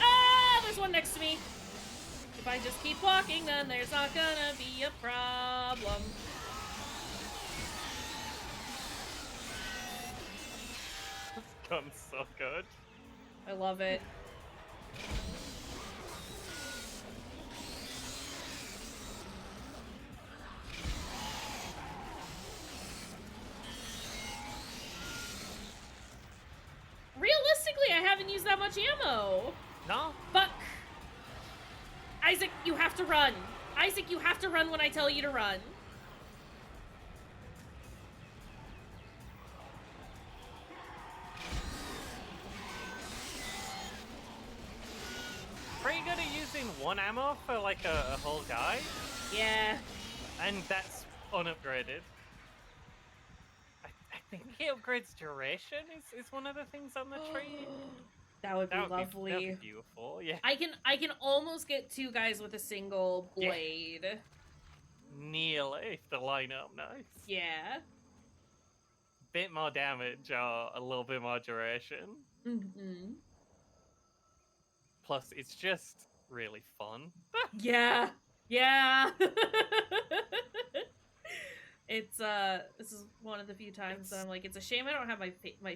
Ah! There's one next to me. If I just keep walking, then there's not gonna be a problem. This gun's so good. I love it. Realistically, I haven't used that much ammo. No? Fuck. Isaac, you have to run. Isaac, you have to run when I tell you to run. Pretty good at using 1 ammo for like a whole guy. Yeah. And that's unupgraded. I think he upgrades duration is one of the things on the tree. That would be lovely. That'd be beautiful, yeah. I can almost get 2 guys with a single blade. Yeah. Nearly, if they line up nice. Yeah. Bit more damage or a little bit more duration. Mm-hmm. Plus, it's just really fun. Yeah. Yeah. It's this is one of the few times that I'm like, it's a shame I don't have my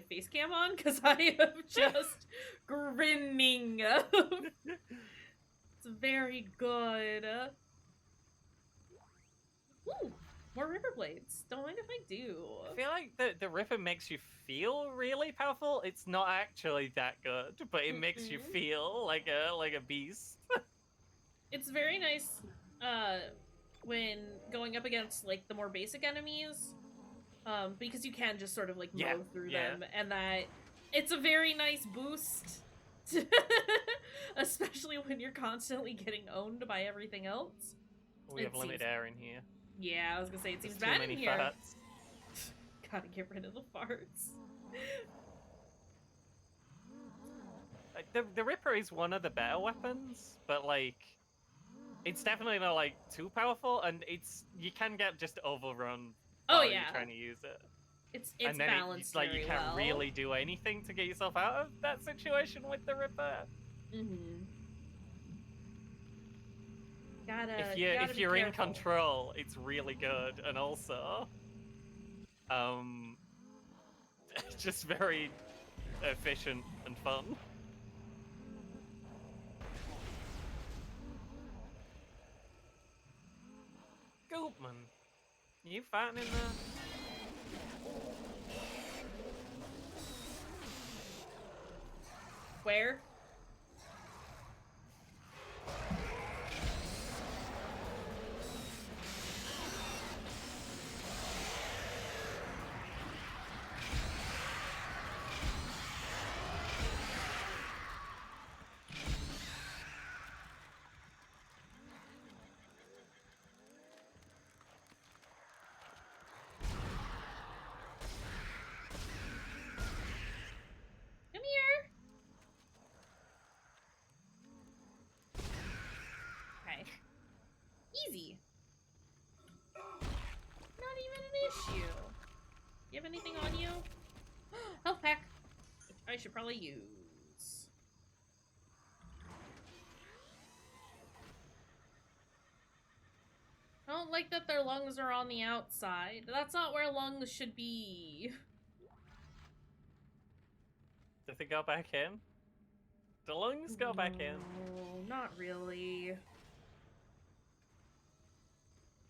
face cam on because I am just grinning. It's very good. Ooh, more Ripper blades. Don't mind if I do. I feel like the Ripper makes you feel really powerful. It's not actually that good, but it makes you feel like a beast. It's very nice when going up against like the more basic enemies, because you can just sort of like mow through them, and that it's a very nice boost, especially when you're constantly getting owned by everything else. We have limited air in here. Yeah, I was gonna say it seems There's bad too many in here. farts. Gotta get rid of the farts. the Ripper is one of the better weapons, but like, it's definitely not like too powerful, and you can get just overrun Oh while yeah, you're trying to use it. it's And then balanced it's like you very can't well. really do anything to get yourself out of that situation with the Ripper. Mm-hmm. If you're in control, it's really good, and also, just very efficient and fun. Goopman, you fighting in there? Where? Come here. Okay. Easy. Not even an issue. You have anything on you? Health pack. Which I should probably use. I don't like that their lungs are on the outside. That's not where lungs should be. Does it go back in? The lungs go back in. No, not really.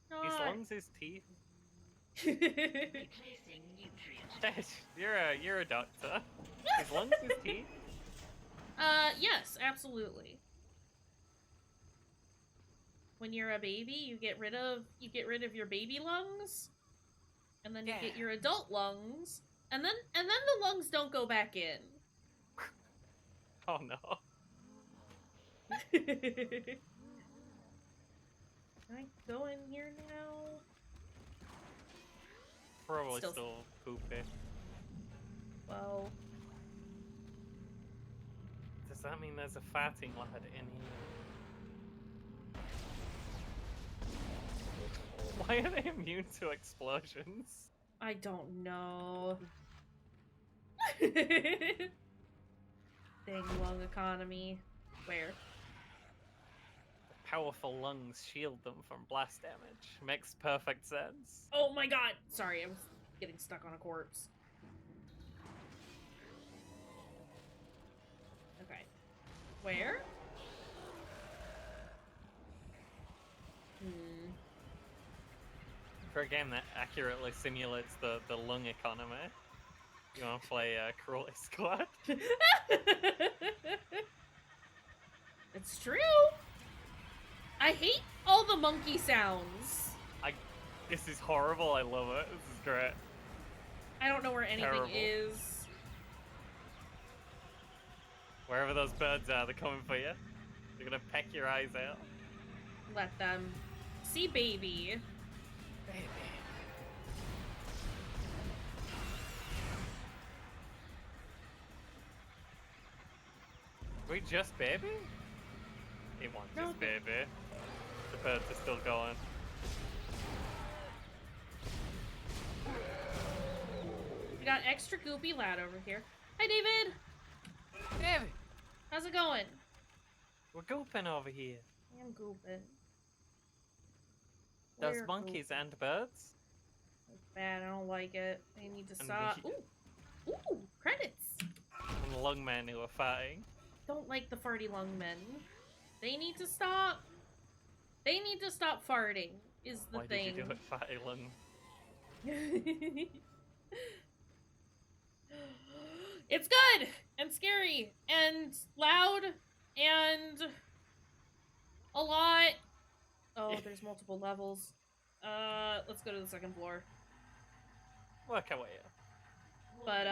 His Not... lungs, his teeth. Replacing nutrient. You're a doctor. His lungs, his teeth. Yes, absolutely. When you're a baby, you get rid of your baby lungs, and then you get your adult lungs, and then the lungs don't go back in. Oh no. Can I go in here now? Probably still poopy. Well, does that mean there's a fatting lad in here? Why are they immune to explosions? I don't know. Dang lung economy. Where? Powerful lungs shield them from blast damage. Makes perfect sense. Oh my god! Sorry, I was getting stuck on a corpse. Okay. Where? For a game that accurately simulates the lung economy, you want to play Cruelty Squad? It's true! I hate all the monkey sounds. This is horrible, I love it. This is great. I don't know where anything Terrible. is. Wherever those birds are, they're coming for you. They're gonna peck your eyes out. Let them. See baby. Baby. We just baby? It wants No, just baby. The birds are still going. We got extra goopy lad over here. Hi, David! David! How's it going? We're gooping over here. I am gooping. There's We're monkeys gooping. and birds. That's bad, I don't like it. They need to And stop. the- Ooh! Ooh! Credits! And lungmen who are fighting. Don't like the farty lung men. They need to stop. They need to stop farting, is the Why thing. did you do it, fatty lung? It's good! And scary! And loud! And a lot. Oh, there's multiple levels. Let's go to the second floor. Work our way up. But,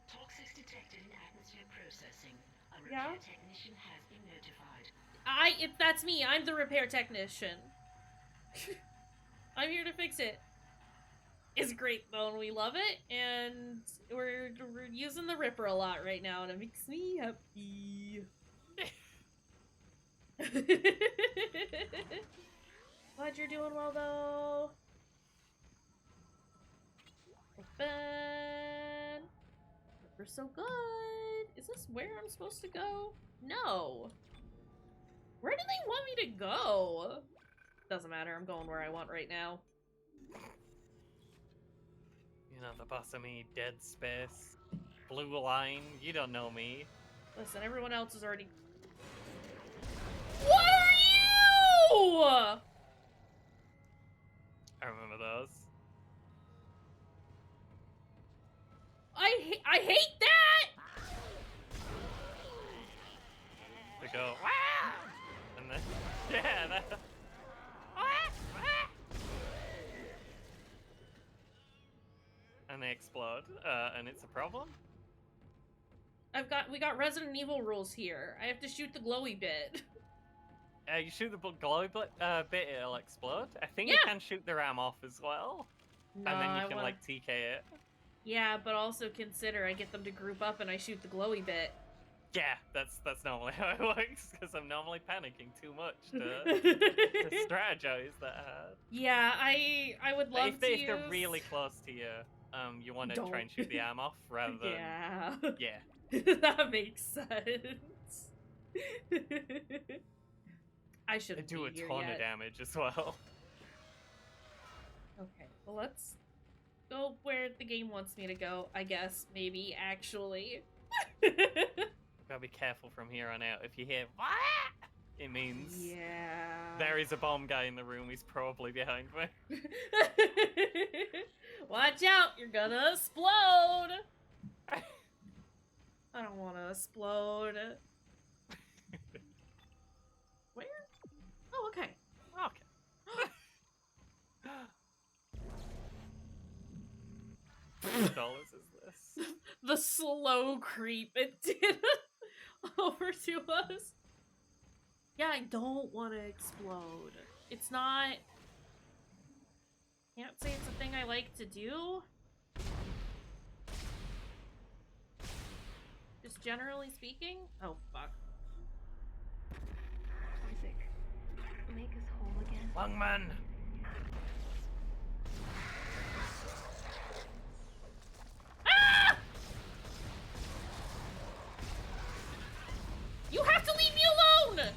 Toxics detected in atmosphere processing. A repair Yeah? technician has been notified. that's me. I'm the repair technician. I'm here to fix it. is great though, and we love it, and we're using the Ripper a lot right now, and it makes me happy. Glad you're doing well though. Open. Ripper's so good. Is this where I'm supposed to go? No. Where do they want me to go? Doesn't matter, I'm going where I want right now. You know the boss of me, dead space, blue line. You don't know me. Listen, everyone else is already. What are you? I remember those. I hate that. They go, wow! And then, yeah, that. And they explode, and it's a problem. We got Resident Evil rules here. I have to shoot the glowy bit. You shoot the glowy bit, it'll explode. I think Yeah. you can shoot the ram off as well. No, And then you I can, wanna... like, TK it. Yeah, but also consider I get them to group up and I shoot the glowy bit. Yeah, that's normally how it works, because I'm normally panicking too much to strategize that hard. Yeah, I would love If they're really close to you, you want to Don't. try and shoot the arm off rather than... Yeah. Yeah. That makes sense. I They shouldn't do a be here ton yet. of damage as well. Okay, well let's go where the game wants me to go, I guess, maybe, actually. Gotta be careful from here on out. If you hear "Wah!" it means Yeah. there is a bomb guy in the room. He's probably behind me. Watch out, you're gonna explode! I don't want to explode. Where? Oh, okay. Okay. What dollars is this? The slow creep it did over to us. Yeah, I don't want to explode. It's not... Can't say it's a thing I like to do. Just generally speaking? Oh, fuck. Isaac, make us whole again. Lungman! Ah! You have to leave me alone!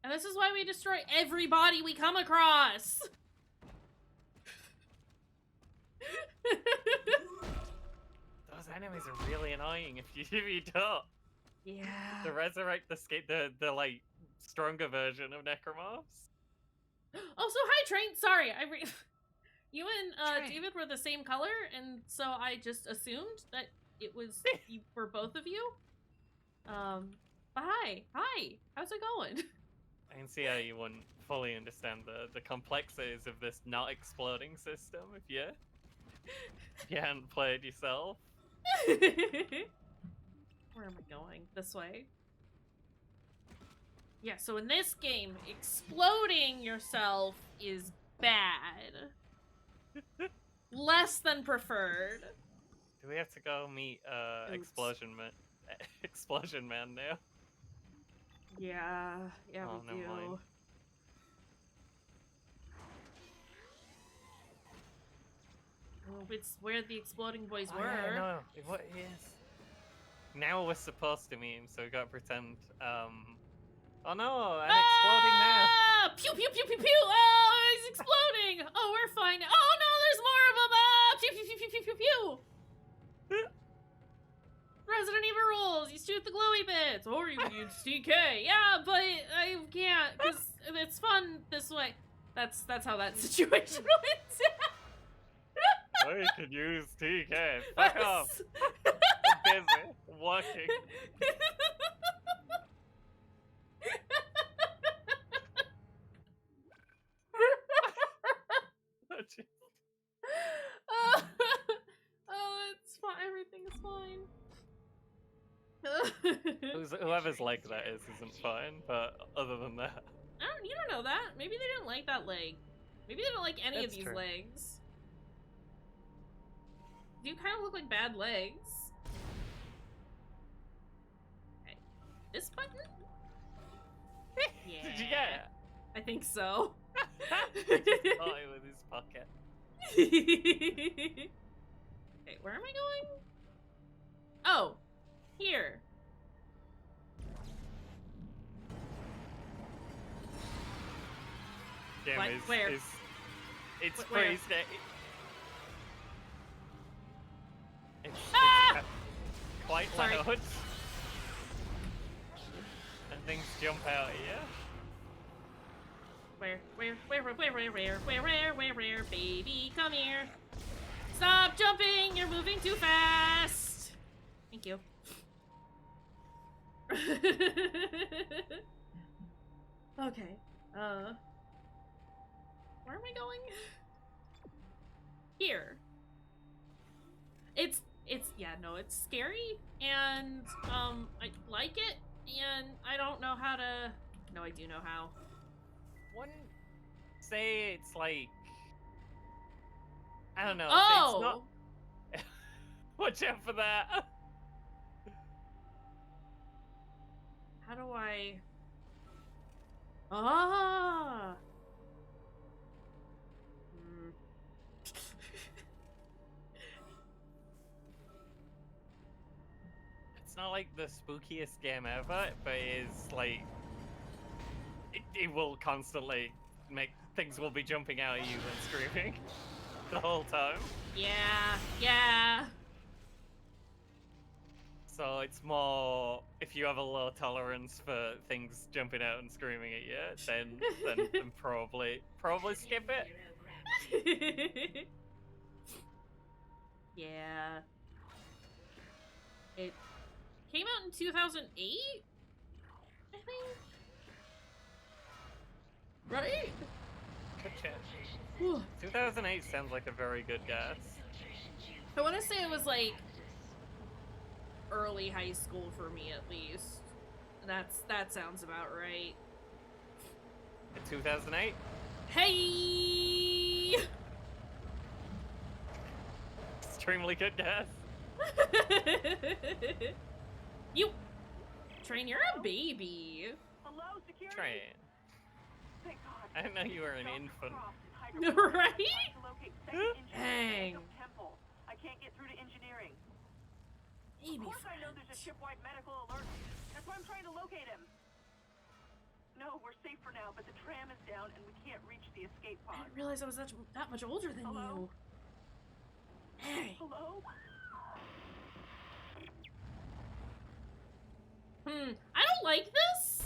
And this is why we destroy everybody we come across! Those enemies are really annoying if you don't. Yeah. To resurrect the like stronger version of Necromorphs. Oh, so hi, Train. Sorry, you and Train. David were the same color, and so I just assumed that it was you were both of you. But hi, how's it going? I can see how you wouldn't fully understand the complexities of this not exploding system if you hadn't played yourself. Where am I going? This way. Yeah, so in this game, exploding yourself is bad. Less than preferred. Do we have to go meet Oops. Explosion Man now? Yeah, Oh, we never do. mind. Oh, it's where the exploding boys Oh, were. yeah, no, what is? Now we're supposed to meet him, so we gotta pretend. Oh no, an exploding man. Ah! Pew pew pew pew pew! Oh, he's exploding! Oh, we're fine. Oh no, there's more of them! Ah! Pew pew pew pew pew pew pew! Resident Evil rules. You shoot the glowy bits, or you can use TK. Yeah, but I can't because it's fun this way. That's how that situation went. I could use TK. Fuck off. I'm busy. I'm working. Oh, it's fine. Everything's fine. Whoever's like that isn't fine, but other than that. You don't know that. Maybe they didn't like that leg. Maybe I don't like any of That's these true. legs. Do kind of look like bad legs. Okay. This button? Yeah. Did you get it? I think so. Oh, it was his pocket. Okay, where am I going? Oh, here. Game What? is, Where? it's Where? freeze day. It's Ah! quite Sorry. loud. And things jump out at you. Where, baby, come here. Stop jumping, you're moving too fast. Thank you. Okay, where am I going? Here. It's, yeah, no, it's scary, and, I like it, and I don't know how to, no, I do know how. Wouldn't say it's like, I don't know. Oh! It's not... Watch out for that. How do I... Ah! Hmm. It's not like the spookiest game ever, but it's like it will constantly make things will be jumping out at you and screaming the whole time. Yeah. So it's more if you have a low tolerance for things jumping out and screaming at you, then probably skip it. Yeah. It came out in 2008, I think. Right? Good chance. Whew. 2008 sounds like a very good guess. I want to say it was like early high school for me, at least. That sounds about right. 2008? Hey! Extremely good guess. You, Train, you're a baby. Hello, security? Train. Thank God. I didn't know you were an infant. Right? Trying to locate second Dang. engineering temple. I can't get through to engineering. Baby. Of course I know there's a shipwide medical alert. That's why I'm trying to locate him. No, we're safe for now, but the tram is down and we can't reach the escape I pod. didn't realize I was that much older than Hello? you. Hey. Hello? I don't like this.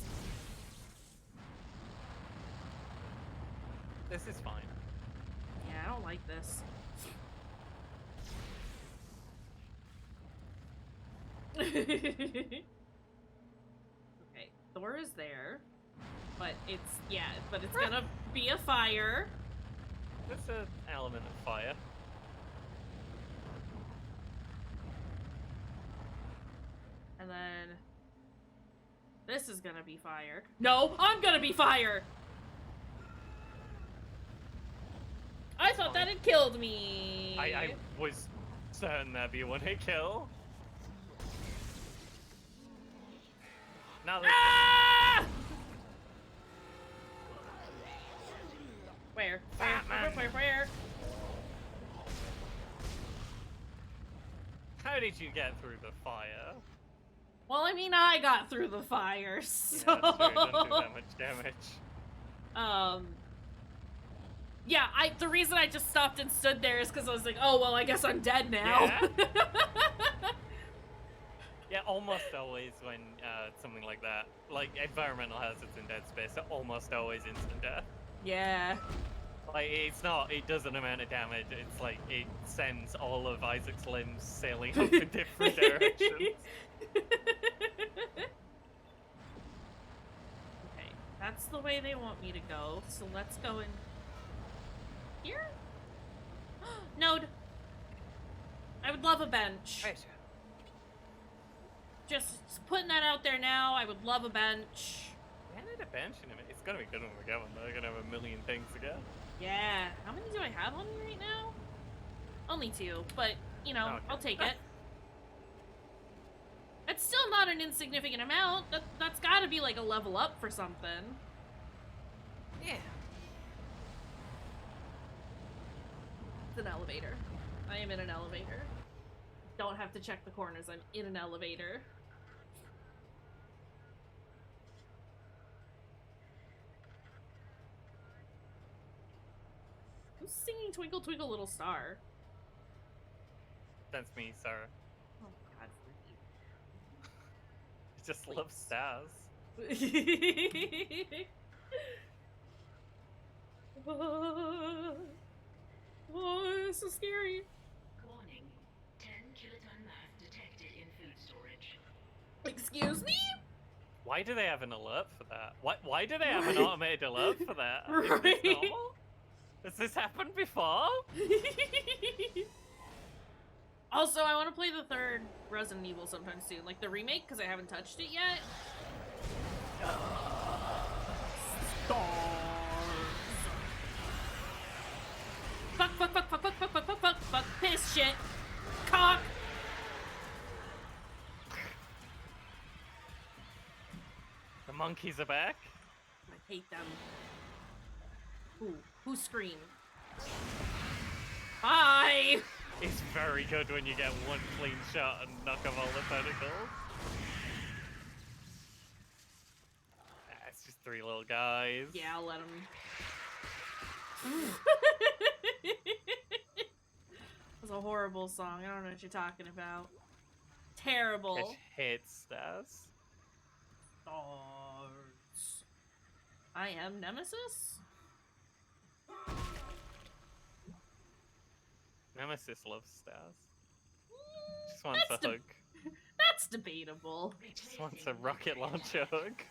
This is fine. Yeah, I don't like this. Okay, Thor is there, but it's gonna be a fire. There's an element of fire. And then this is gonna be fire. No, I'm gonna be fire! I thought that had killed me. I was certain that'd be a one-hit kill. Now that Ah! Where? Batman. Where? how did you get through the fire? Well, I mean, I got through the fire, so... Yeah, that's true, it doesn't do that much damage. Yeah, the reason I just stopped and stood there is because I was like, oh, well, I guess I'm dead now. Yeah? Yeah, almost always when something like that, like environmental hazards in Dead Space, are almost always instant death. Yeah. Like, it does an amount of damage, it's like, it sends all of Isaac's limbs sailing off in different directions. Okay, that's the way they want me to go, so let's go in here? Node. I would love a bench. Right. Just putting that out there now, I would love a bench. We need a bench in a minute. It's gonna be good when we get one, though. We're gonna have a million things to go. Yeah. How many do I have on me right now? Only 2, but, you know, Okay. I'll take it. It's still not an insignificant amount. That's gotta be like a level up for something. Yeah. It's an elevator. I am in an elevator. Don't have to check the corners. I'm in an elevator. Who's singing Twinkle Twinkle Little Star? That's me, Sarah. Oh god, Fruity. I just love stars. Oh, it's so scary. Warning. 10 kiloton mass detected in food storage. Excuse me? Why do they have an alert for that? Why do they have an automated alert for that? Is Right. this normal? Has this happened before? Also, I want to play the 3rd Resident Evil sometime soon. Like the remake, because I haven't touched it yet. Fuck, fuck, fuck, fuck, fuck, fuck, fuck, fuck, fuck, fuck, piss shit. Cock. The monkeys are back. I hate them. Who screamed? Hi! It's very good when you get one clean shot and knock off all the tentacles. It's just 3 little guys. Yeah, I'll let him. It was a horrible song. I don't know what you're talking about. Terrible. Catch hits stars. Stars. I am Nemesis? Nemesis loves stars. Just wants a hug. That's debatable. Just wants a rocket launcher hug.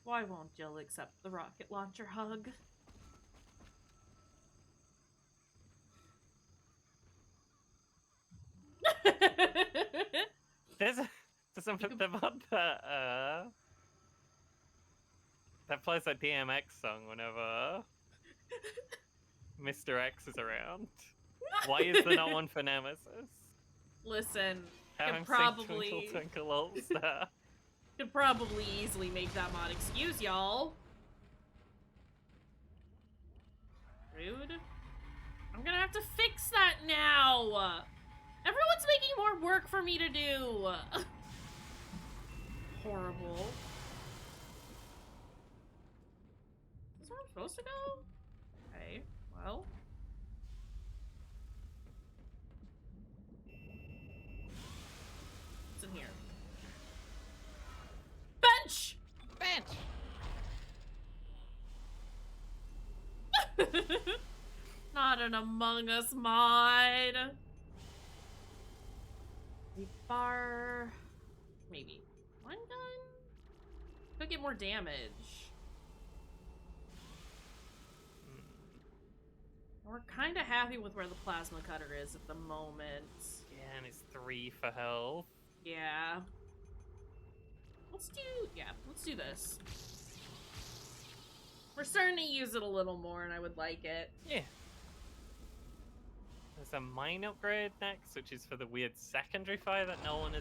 Why won't Jill accept the rocket launcher hug? There's something about that plays that DMX song whenever Mr. X is around. Why is there not one for Nemesis? Listen, Have him could probably sing Twinkle Twinkle Little Star. could probably easily make that mod. Excuse y'all. Rude. I'm gonna have to fix that now. Everyone's making more work for me to do. Horrible. Is this where I'm supposed to go? Okay, well. What's in here? Bench! Bench! Not an Among Us mod. Bar. Maybe. One gun? Could get more damage. We're kind of happy with where the plasma cutter is at the moment. Yeah, and it's 3 for health. Yeah. Let's do this. We're starting to use it a little more and I would like it. Yeah. There's a mine upgrade next, which is for the weird secondary fire that no one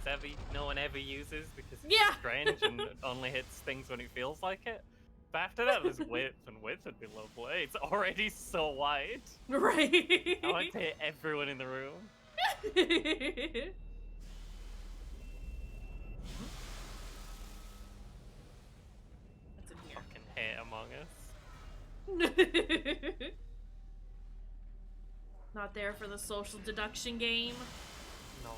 ever uses because it's strange and only hits things when it feels like it. But after that, there's width, and width would be lovely. It's already so wide. Right. I want to hit everyone in the room. What's in here? Fucking hate Among Us. Not there for the social deduction game. No.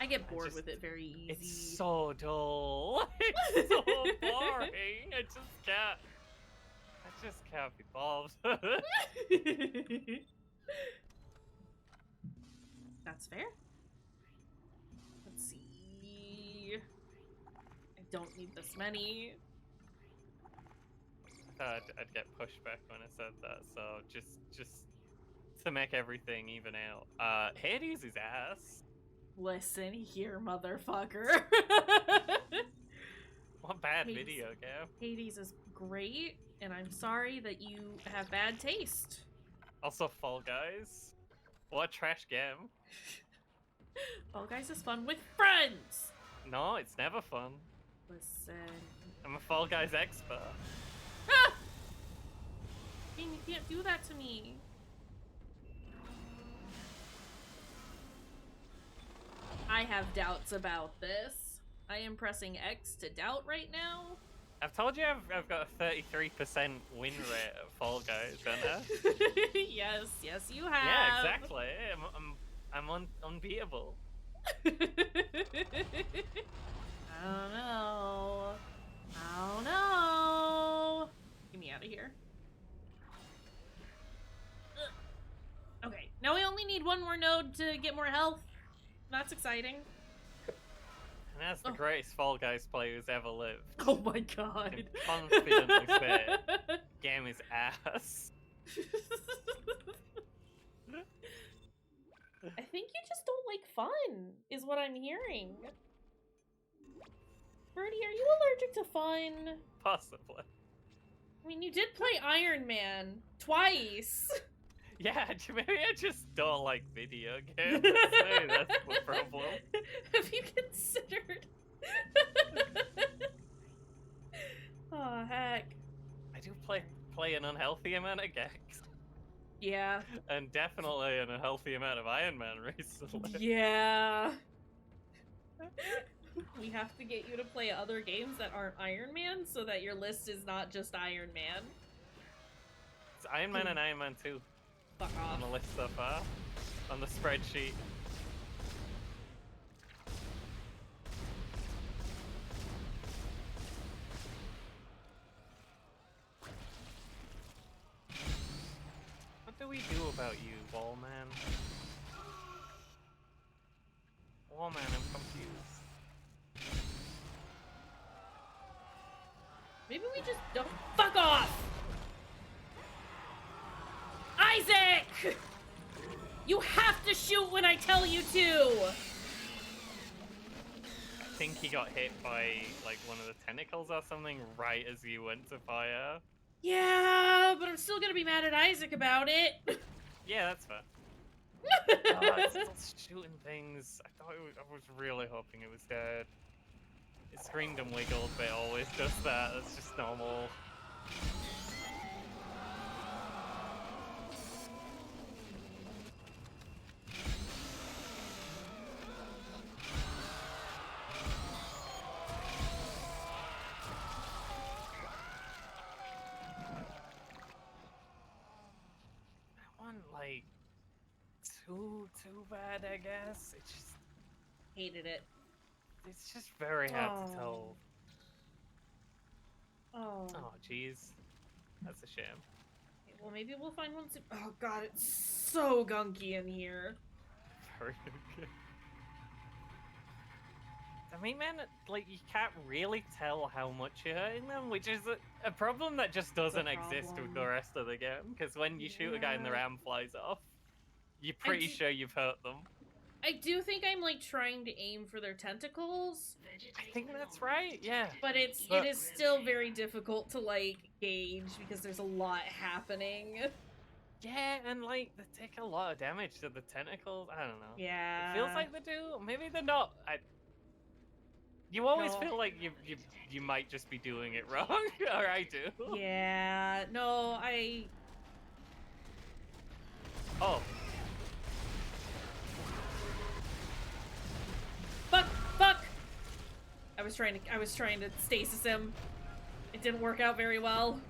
I get bored with it very easy. It's so dull. It's so boring. I just can't be bothered. That's fair. Let's see. I don't need this many. I thought I'd get pushback when I said that, so just to make everything even out. Hades is ass. Listen here, motherfucker. What bad Hades. video game? Hades is great, and I'm sorry that you have bad taste. Also, Fall Guys. What a trash game. Fall Guys is fun with friends! No, it's never fun. Listen. I'm a Fall Guys expert. Ah! Game, you can't do that to me. I have doubts about this. I am pressing X to doubt right now. I've told you I've got a 33% win rate at Fall Guys, don't I? yes, you have. Yeah, exactly. I'm unbeatable. I don't know. I don't know. Get me out of here. Ugh. Okay, now we only need one more node to get more health. That's exciting. And that's the greatest Fall Guys player who's ever lived. Oh my god. I can confidently say game is ass. I think you just don't like fun, is what I'm hearing. Birdie, are you allergic to fun? Possibly. I mean, you did play Iron Man twice. Yeah, maybe I just don't like video games. Maybe that's the problem. Have you considered? Oh, heck. I do play an unhealthy amount of Gex. Yeah. And definitely an unhealthy amount of Iron Man recently. Yeah. We have to get you to play other games that aren't Iron Man so that your list is not just Iron Man. It's Iron Man and Iron Man 2 Fuck off. on the list so far. On the spreadsheet. What do we do about you, Wallman? Wallman, I'm confused. Maybe we just don't. Fuck off! Isaac! You have to shoot when I tell you to! I think he got hit by, like, one of the tentacles or something right as you went to fire. Yeah, but I'm still gonna be mad at Isaac about it. Yeah, that's fair. Oh, it's still shooting things. I was really hoping it was dead. It screamed and wiggled, but it always does that. That's just normal. That one, like, too bad, I guess. It just Hated it. It's just very hard to tell. Oh. Oh, jeez. That's a shame. Okay, well, maybe we'll find one soon. Oh god, it's so gunky in here. Very good. I mean, man, like, you can't really tell how much you're hurting them, which is a problem that just doesn't exist with the rest of the game. Because when you shoot a guy and the ram flies off, you're pretty sure you've hurt them. I do think I'm, like, trying to aim for their tentacles. I think that's right, yeah. But it is still very difficult to, like, gauge because there's a lot happening. Yeah, and, like, they take a lot of damage to the tentacles. I don't know. Yeah. It feels like they do. Maybe they're not. You always feel like you might just be doing it wrong, or I do. Yeah. No, Oh. Fuck! I was trying to stasis him. It didn't work out very well.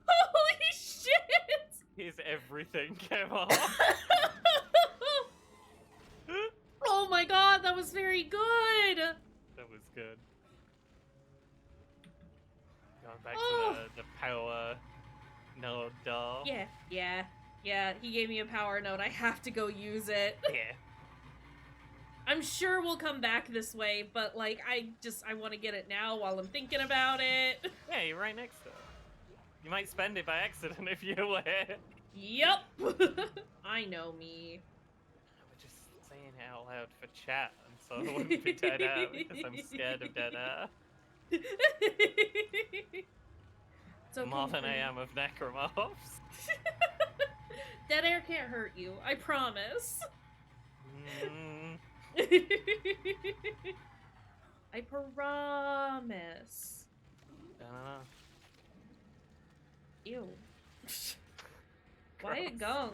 Holy shit! Here's everything came off. Oh my god, that was very good! That was good. Going back to the power node doll. Yeah, he gave me a power node. I have to go use it. Yeah. I'm sure we'll come back this way, but like I want to get it now while I'm thinking about it. Yeah, you're right next to it. You might spend it by accident if you're aware. Yep. I know me. We're just saying it out loud for chat, and so I wouldn't be dead air because I'm scared of dead air. It's okay More than for I you. am of necromorphs. Dead air can't hurt you, I promise. Mm, I promise. dunno. Ew. Why it Gross. gunk?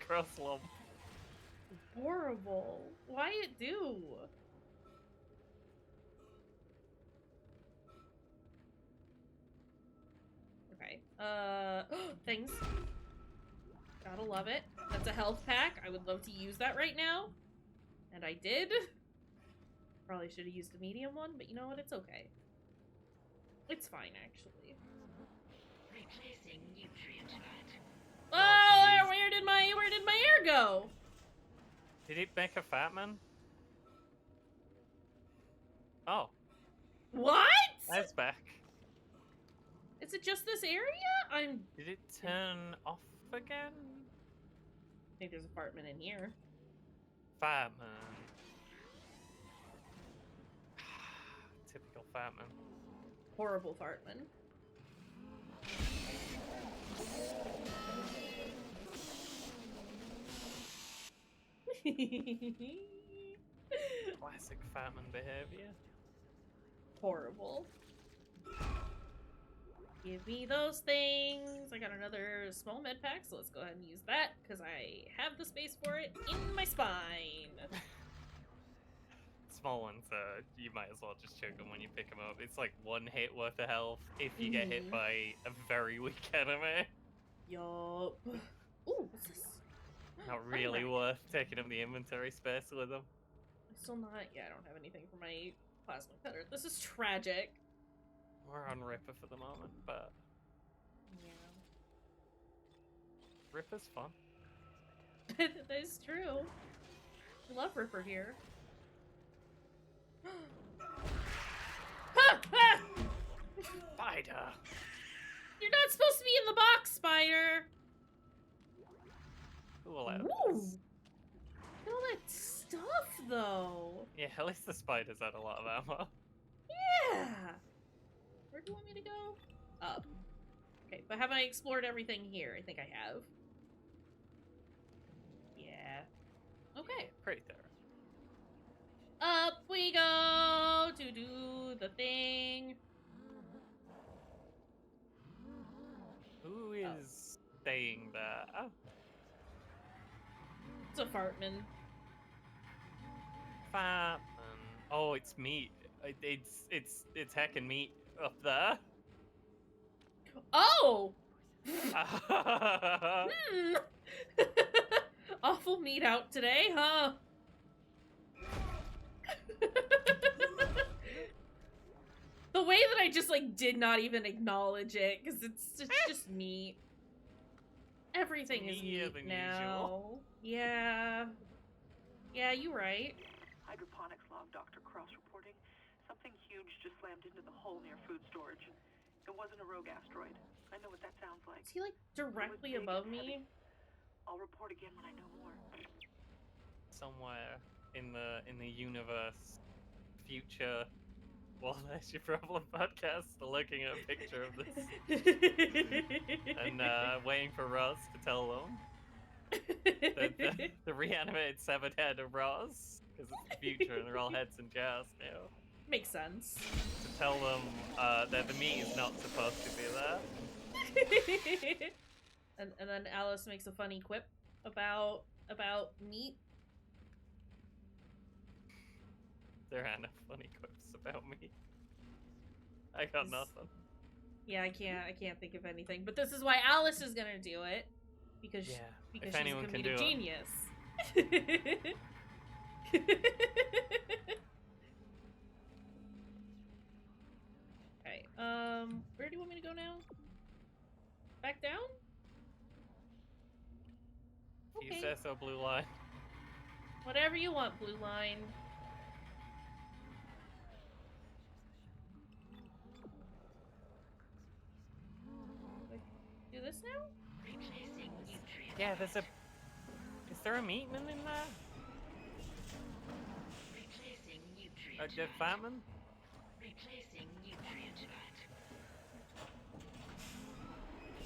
Gross lump. Horrible. Why it do? Okay. Things. Gotta love it. That's a health pack. I would love to use that right now. And I did. Probably should have used a medium one, but you know what? It's okay. It's fine, actually. Replacing nutrient vat. Oh, where did my air go? Did it make a fat man? Oh, What? that's back. Is it just this area? Did it turn off again? I think there's an apartment in here. Fat man. Typical fat man. Horrible apartment. Classic fat man behavior. Horrible. Give me those things. I got another small med pack, so let's go ahead and use that because I have the space for it in my spine. Small ones, you might as well just choke them when you pick them up. It's like one hit worth of health if you get hit by a very weak enemy. Yup. Ooh, what's this? Not really worth taking up the inventory space with them. I'm still not. Yeah, I don't have anything for my plasma cutter. This is tragic. We're on Ripper for the moment, but Yeah. Ripper's fun. That is true. I love Ripper here. Ha! Ha! Spider! You're not supposed to be in the box, Spider! Who will have Ooh! this? Look at all that stuff, though. Yeah, at least the spiders had a lot of ammo. Yeah! Where do you want me to go? Up. Okay, but have I explored everything here? I think I have. Yeah. Okay. Pretty thorough. Up we go to do the thing. Who is saying that? Oh, It's a fartman. fat man. Oh, it's meat. It's heckin' meat up there. Oh! Hmm. Awful meat out today, huh? The way that I just like did not even acknowledge it because it's just meat. Everything is Meatier meat than now. Yeah. Yeah, you're right. Hydroponics log, Dr. Cross reporting. Something huge just slammed into the hole near food storage. It wasn't a rogue asteroid. I know what that sounds like. Is he like directly above me? I'll report again when I know more. Somewhere in the universe, future. Well, that's your problem podcast. Looking at a picture of this and waiting for Roz to tell them the reanimated severed head of Roz, because it's the future and they're all heads and jars now. Makes sense. To tell them that the meat is not supposed to be there. and then Alice makes a funny quip about meat. There are no funny quips about me. I got nothing. Yeah, I can't think of anything. But this is why Alice is gonna do it. Because Yeah, because if she's anyone a can comedic do it. genius. Okay, where do you want me to go now? Back down? If you say so, Blue Line. Whatever you want, Blue Line. Do this now? Replacing nutrient. Yeah, there's a... Is there a meatman in there? Replacing nutrient. A famine? Replacing nutrient vat.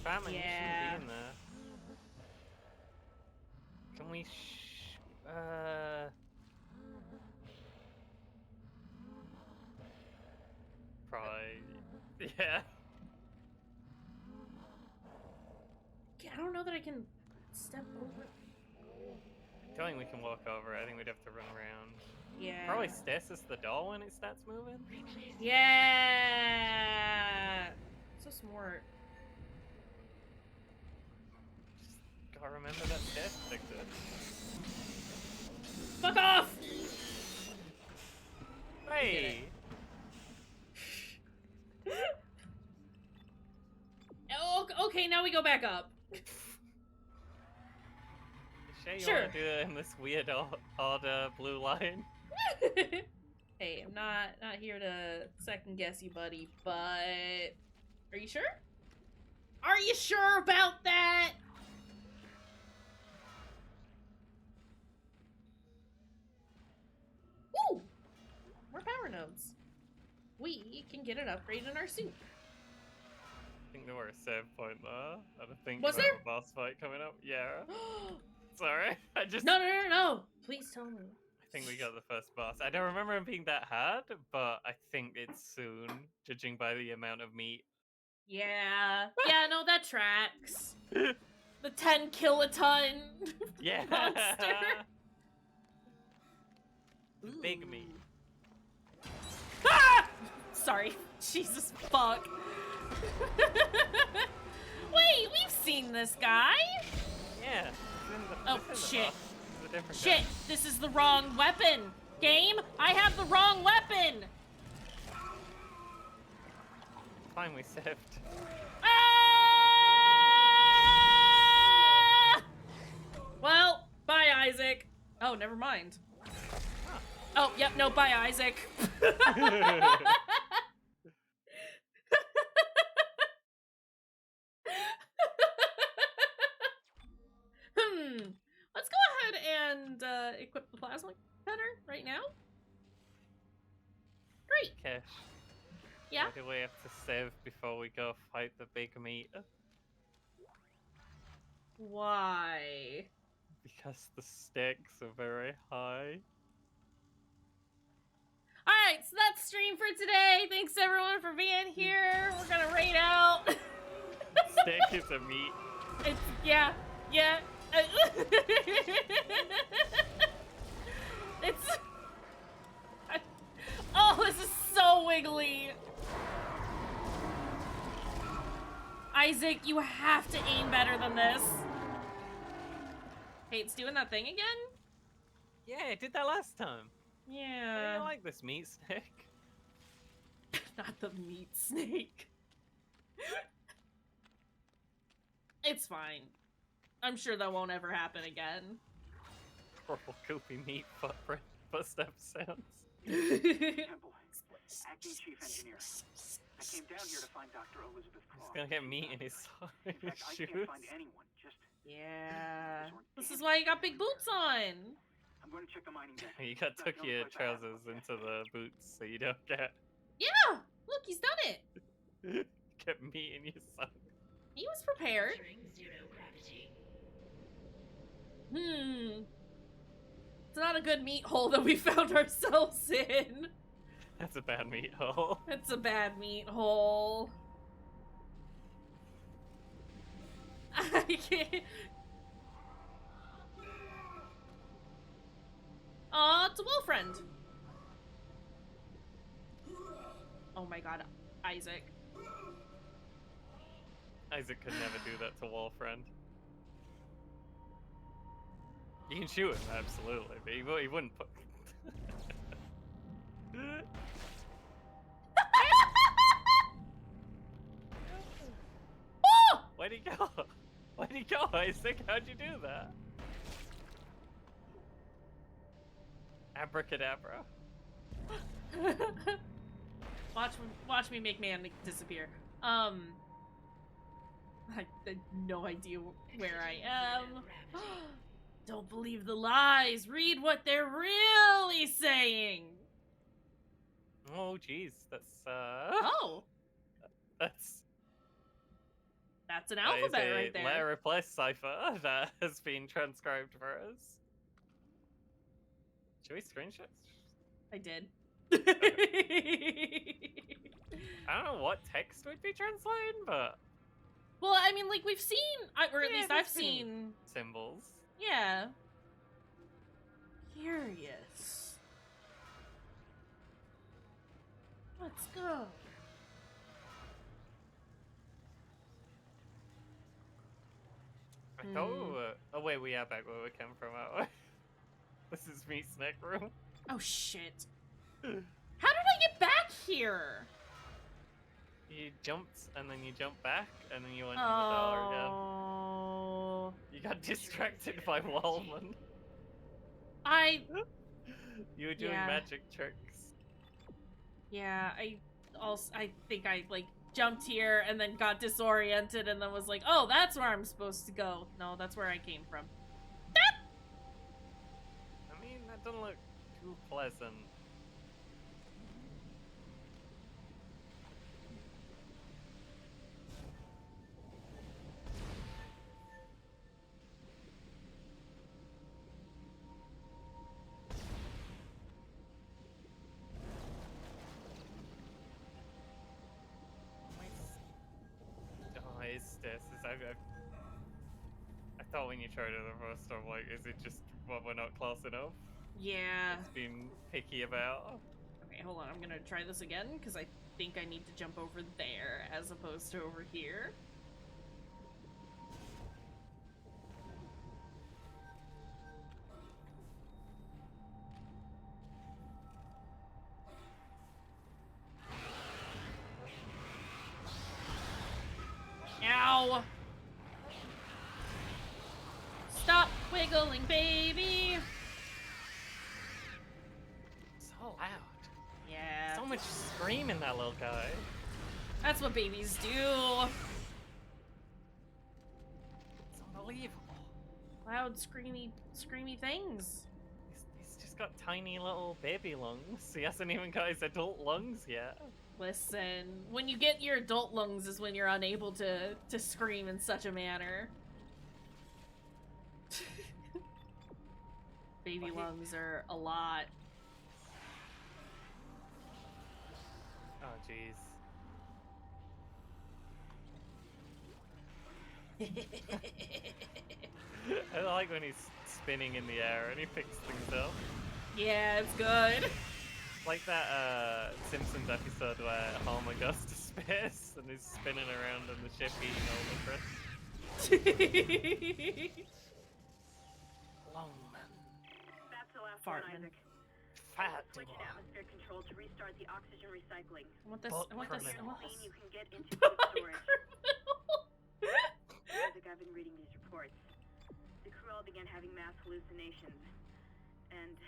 Famine, you Yeah. shouldn't be in there. Can we Probably... Yeah. I don't know that I can step over. I don't think we can walk over. I think we'd have to run around. Yeah. Probably stasis the doll when it starts moving. Yeah. So smart. Just gotta remember that stasis exists. Fuck off! Hey! Oh, okay, now we go back up. You Sure. wanna do it in this weird odd blue line? Hey, I'm not here to second guess you, buddy, but are you sure? Are you sure about that? Woo! More power nodes. We can get an upgrade in our suit. I think there were a save point there. I don't think Was we there? have a boss fight coming up. Yeah. Sorry. I just... No. Please tell me. I think we got the first boss. I don't remember him being that hard, but I think it's soon, judging by the amount of meat. Yeah. Yeah, no, that tracks. The 10 kiloton Yeah. monster. The big meat. Ah! Sorry. Jesus fuck. Wait, we've seen this guy. Yeah. Oh, it's in the shit. boss. It's a different Shit, guy. this is the wrong weapon. Game, I have the wrong weapon. Fine, we saved. Ah! Well, bye, Isaac. Oh, never mind. Oh, yep, no, bye, Isaac. Let's go ahead and equip the plasma cutter right now. Great. Okay. Yeah. Why do we have to save before we go fight the big meat? Why? Because the stakes are very high. Alright, so that's stream for today. Thanks everyone for being here. We're gonna raid out. Steak is a meat. It's, yeah. It's... Oh, this is so wiggly. Isaac, you have to aim better than this. Hey, it's doing that thing again? Yeah, I did that last time. I Yeah. don't like this meat snake. Not the meat snake. It's fine. I'm sure that won't ever happen again. Horrible goopy meat footstep sounds. Temple, acting chief engineer. I came down here to find Dr. Elizabeth He's Cross. gonna get meat in his In fact, I shoes. can't find anyone. Just Yeah. This is why you got big boots on. I'm going to check the mining deck. You got That's took the only your place I have trousers one. into the boots so you don't get Yeah! Look, he's done it. get meat in your sock. He was prepared. Entering zero gravity. It's not a good meat hole that we found ourselves in. That's a bad meat hole. It's a bad meat hole. I can't. Aw, it's a wolf friend. Oh my god, Isaac. Isaac could never do that to Wall Friend. You can shoot him, absolutely, but he wouldn't put. Oh! Where'd he go? Where'd he go, Isaac? How'd you do that? Abracadabra. Watch me make man disappear. I had no idea where I am. Don't believe the lies. Read what they're really saying. Oh, jeez, that's Oh, that's an that is alphabet a right there. letter replace cipher that has been transcribed for us. Should we screenshot? I did. I don't know what text would be translating, but Well, I mean, like, we've seen, or at Yeah, least there's I've seen, symbols. yeah. Curious. Let's go. I thought we were... Oh wait, we are back where we came from, aren't we? This is me snack room. Oh, shit. How did I get back here? You jumped, and then you jumped back, and then you went in the door again. Oh. You got distracted by Wallman. You were doing Yeah. magic tricks. Yeah, I think I, like, jumped here and then got disoriented and then was like, oh, that's where I'm supposed to go. No, that's where I came from. I mean, that doesn't look too pleasant. Oh, is this? I thought when you tried it the first time, like, is it just what we're not close enough? Yeah. It's been picky about. Okay, hold on. I'm gonna try this again because I think I need to jump over there as opposed to over here. Ow! Stop wiggling, baby! So loud. Yeah. So much screaming, that little guy. That's what babies do. It's unbelievable. Loud, screamy things. He's just got tiny little baby lungs. He hasn't even got his adult lungs yet. Listen, when you get your adult lungs is when you're unable to scream in such a manner. Baby lungs are a lot. Oh, jeez. I like when he's spinning in the air and he picks things up. Yeah, it's good. Like that Simpsons episode where Homer goes to space and is spinning around in the ship eating all the crisps. Longman. That's the last Fartman. one, Isaac. Fat Switch in atmosphere control to restart the oxygen recycling. I want this. Butt I want this. I criminal. want Clean, this. you can get into food storage. Isaac, I've been reading these reports. The crew all began having mass hallucinations. And,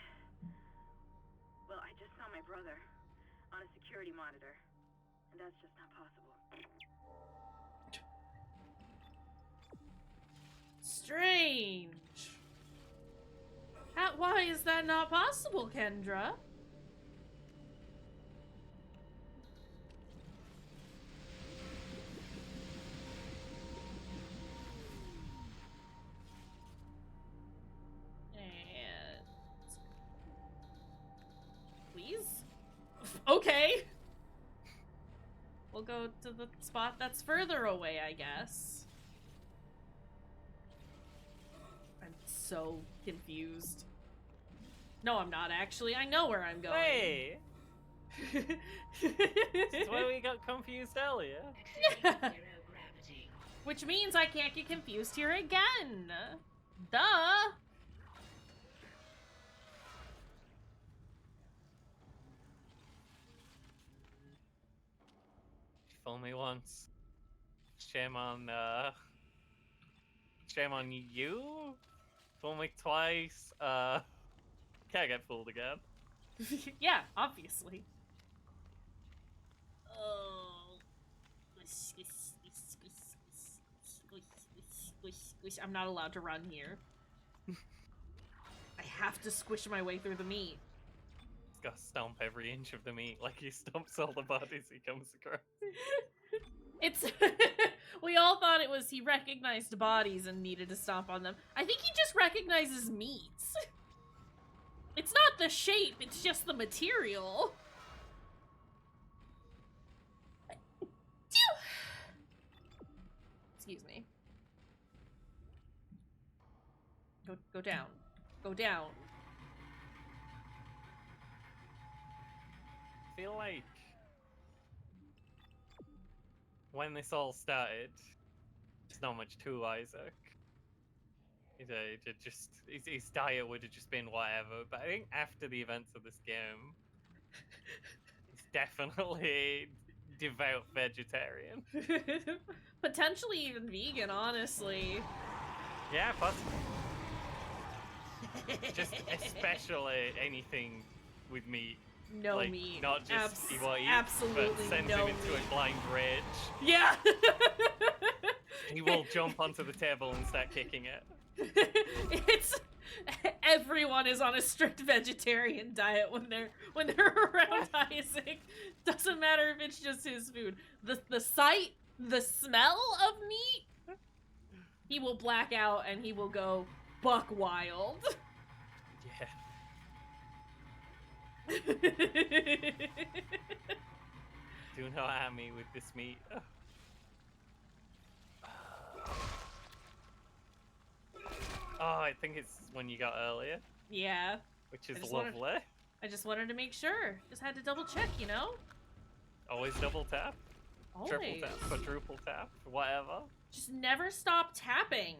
well, I just saw my brother on a security monitor. And that's just not possible. Strange. Why is that not possible, Kendra? And... Please? Okay. We'll go to the spot that's further away, I guess. I'm so confused. No, I'm not actually. I know where I'm going. Hey! That's why we got confused earlier. Yeah. Which means I can't get confused here again. Duh. Fool me once. Shame on you. Fool me twice. Can't get fooled again. Yeah, obviously. Oh. Squish, squish, squish, squish, squish, squish, squish. I'm not allowed to run here. I have to squish my way through the meat. He's got to stomp every inch of the meat like he stomps all the bodies he comes across. It's we all thought it was he recognized bodies and needed to stomp on them. I think he just recognizes meats. It's not the shape, it's just the material. Excuse me. Go down. Go down. I feel like when this all started, there's not much to Isaac. His diet would have just been whatever. But I think after the events of this game, he's definitely devout vegetarian. Potentially even vegan, honestly. Yeah, possibly. Just especially anything with meat. No like, meat. Not just what he eats, absolutely but sends no him into meat. a blind rage. Yeah. He will jump onto the table and start kicking it. It's everyone is on a strict vegetarian diet when they're around Isaac. Doesn't matter if it's just his food. The sight, the smell of meat, he will black out and he will go buck wild. Yeah. Do not at me with this meat. Oh, I think it's one you got earlier, Yeah. which is wanted- lovely. I just wanted to make sure. Just had to double check, you know? Always double tap, Always. triple tap, quadruple tap, whatever. Just never stop tapping.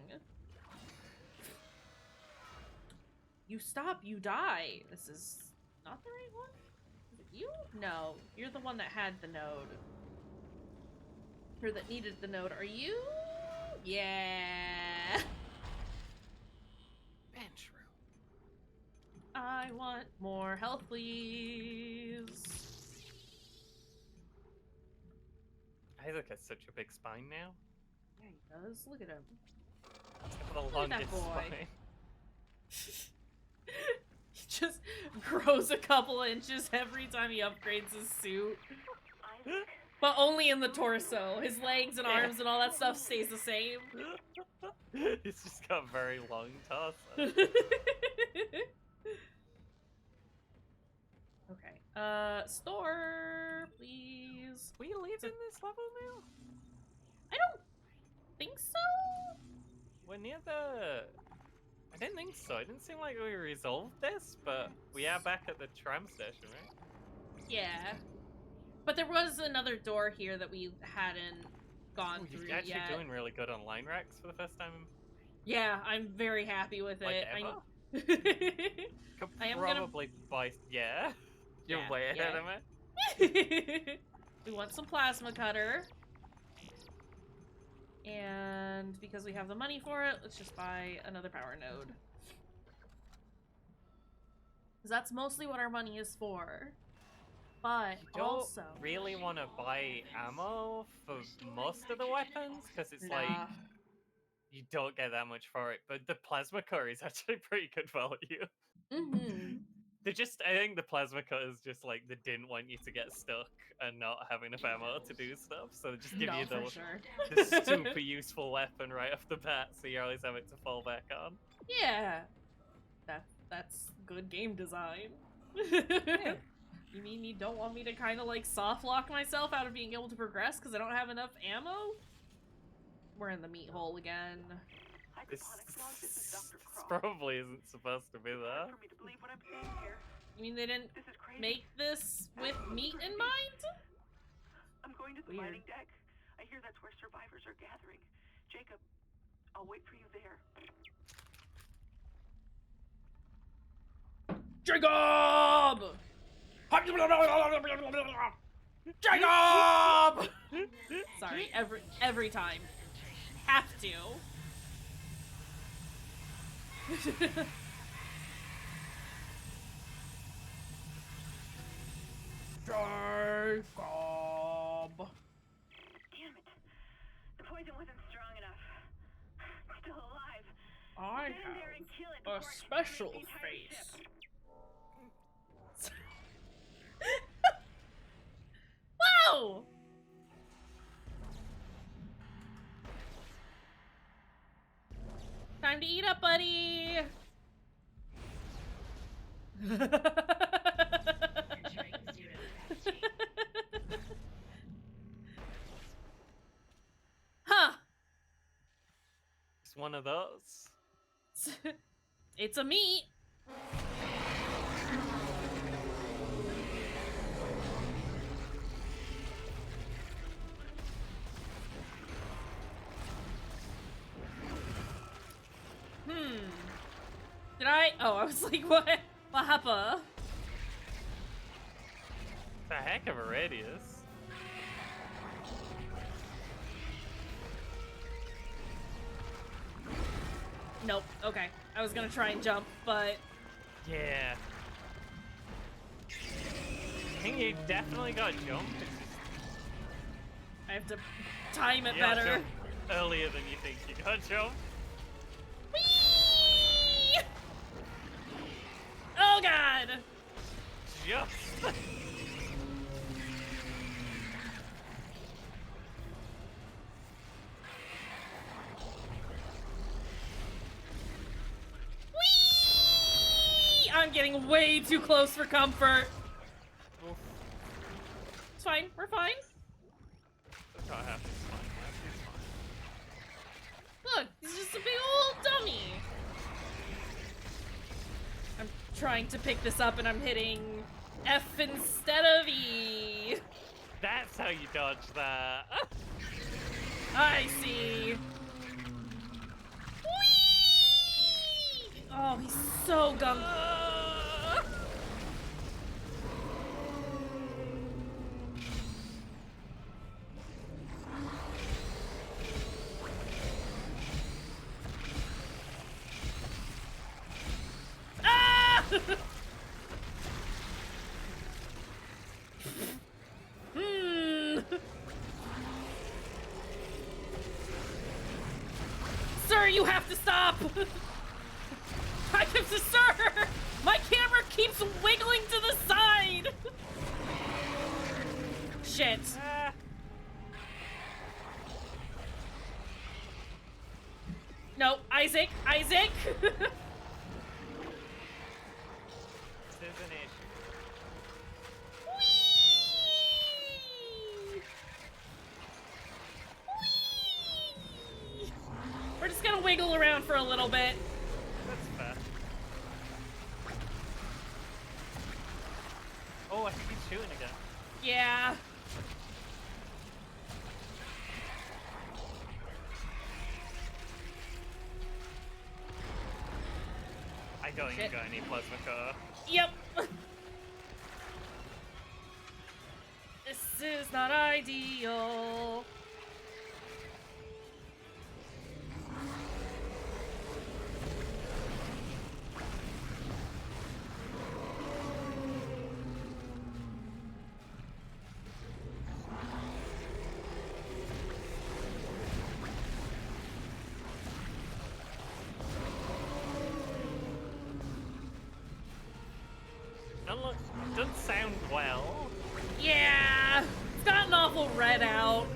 You stop, you die. This is not the right one? Is it you? No, you're the one that had the node. Or that needed the node. Are you? Yeah. Bench room. I want more health, please. Isaac has such a big spine now. Yeah, he does. Look at him. He's got the Look at that longest boy. spine. He just grows a couple inches every time he upgrades his suit. Isaac, But only in the torso. His legs and arms and all that stuff stays the same. He's just got very long torso. Okay. Store, please. We leaving this level now? I don't think so. We're near the... I didn't think so. It didn't seem like we resolved this, but we are back at the tram station, right? Yeah. But there was another door here that we hadn't gone through You're actually yet. doing really good on line racks for the first time. Yeah, I'm very happy with Like it. ever? Could I am gonna- probably buy... Yeah? You're Yeah, way ahead yeah. of me. We want some plasma cutter. And because we have the money for it, let's just buy another power node. Because that's mostly what our money is for. But You don't also... really want to buy ammo for most of the weapons, because it's like... Nah. You don't get that much for it, but the plasma core is actually pretty good value. Mm-hmm. I think the plasma cutters just like they didn't want you to get stuck and not have enough ammo to do stuff, so they just give No, you for sure. the super useful weapon right off the bat, so you always have it to fall back on. Yeah. That's good game design. Yeah. You mean you don't want me to kind of like soft lock myself out of being able to progress because I don't have enough ammo? We're in the meat hole again. This hydroponics log, this is Dr. Cross. probably isn't supposed to be It's there. hard for me to believe what I'm seeing here. You mean they didn't This is crazy. make this with meat in mind? I'm going to the Weird. mining deck. I hear that's where survivors are gathering. Jacob, I'll wait for you there. Jacob! Jacob! Sorry, every time. Have to. Jacob. Damn it. The poison wasn't strong enough. It's still alive. I Get in there and kill it have a before it special contaminates the entire face. ship. Wow! Time to eat up, buddy! Huh! It's one of those. It's a meat! Did I? Oh, I was like, what? What happened? It's a heck of a radius. Nope. Okay. I was gonna try and jump, but... Yeah. I think you definitely got jump. It's just I have to time it you got better. jump earlier than you think you got jump. Whee! Oh god! Just. Whee! I'm getting way too close for comfort. Oof. It's fine. We're fine. That's not happening. It's fine. It's fine. Look, he's just a big old dummy. I'm trying to pick this up and I'm hitting F instead of E. That's how you dodge that. I see. Whee! Oh, he's so gung. Ah! Sir, you have to stop! I have to, sir! My camera keeps wiggling to the side! Shit. No, Isaac! Isaac! This is an issue. Whee! Whee! We're just gonna wiggle around for a little bit. That's fair. Oh, I think he's shooting again. Yeah. I don't even got any plasma car. Yep. This is not ideal. Doesn't sound well. Yeah, it's got an awful red out.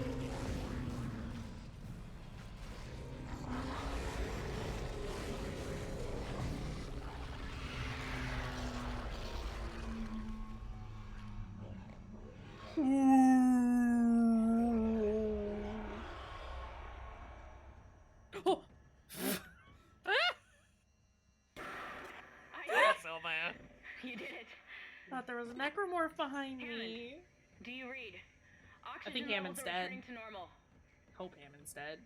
Oh. Yes, oh man. You did it. Thought there was a necromorph behind me. Do you read? I think Oxygen levels Hammon's are dead. returning to normal. Hope Hammon's dead.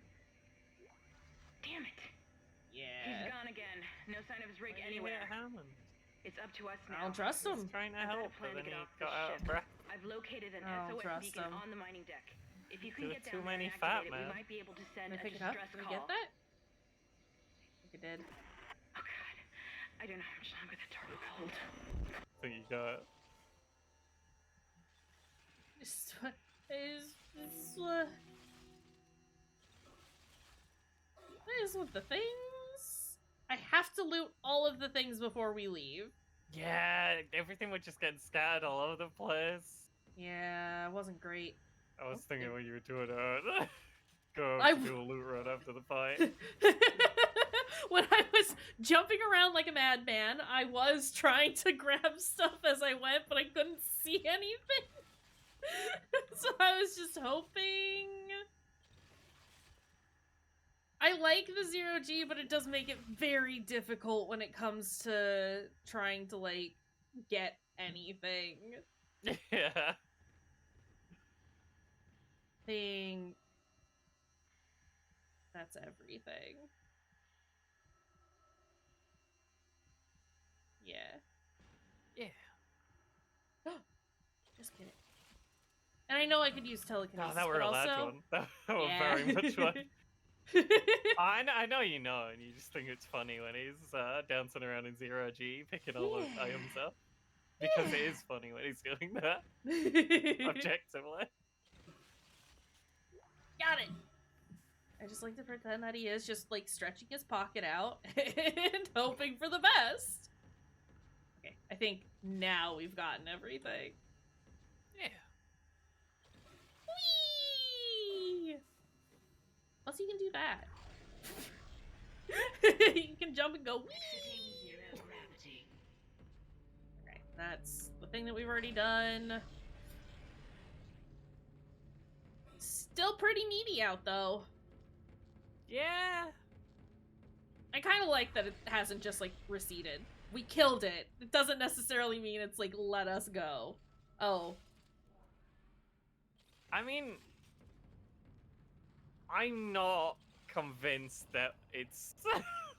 Damn it. He's Yeah. gone again. No sign of his rig Why do you hit anywhere. Hammond? It's up to us I now. don't trust He's him. trying to I've got a help, plan but to then get he off the got out ship. of breath. I've located an I don't SOS trust beacon him. on the mining deck. If you can There get are down too there and many activate fat it, men. we might be able to send Can I a pick it up? distress Did we call. get that? I think it did. Oh god. I don't know how much longer the door will hold. So you got Just That is with the things. I have to loot all of the things before we leave. Yeah, everything would just get scattered all over the place. Yeah, it wasn't great. I was Oh, thinking it- when you were doing it. Go I to do a loot run after the fight. When I was jumping around like a madman, I was trying to grab stuff as I went, but I couldn't see anything. So I was just hoping. I like the 0G, but it does make it very difficult when it comes to trying to, like, get anything. Yeah. Thing. That's everything. Yeah. Yeah. Just kidding. And I know I could use telekinesis, Oh, that were but a large also... one. That were Yeah. very much one. I know you know, and you just think it's funny when he's dancing around in 0G, picking all those items up. Because it is funny when he's doing that. Objectively. Got it! I just like to pretend that he is just, like, stretching his pocket out and hoping for the best. Okay, I think now we've gotten everything. Yeah. Whee! Plus, you can do that. You can jump and go whee! Exiting zero gravity. Okay, that's the thing that we've already done. Still pretty needy out, though. Yeah. I kind of like that it hasn't just, like, receded. We killed it. It doesn't necessarily mean it's, like, let us go. Oh. I mean, I'm not convinced that it's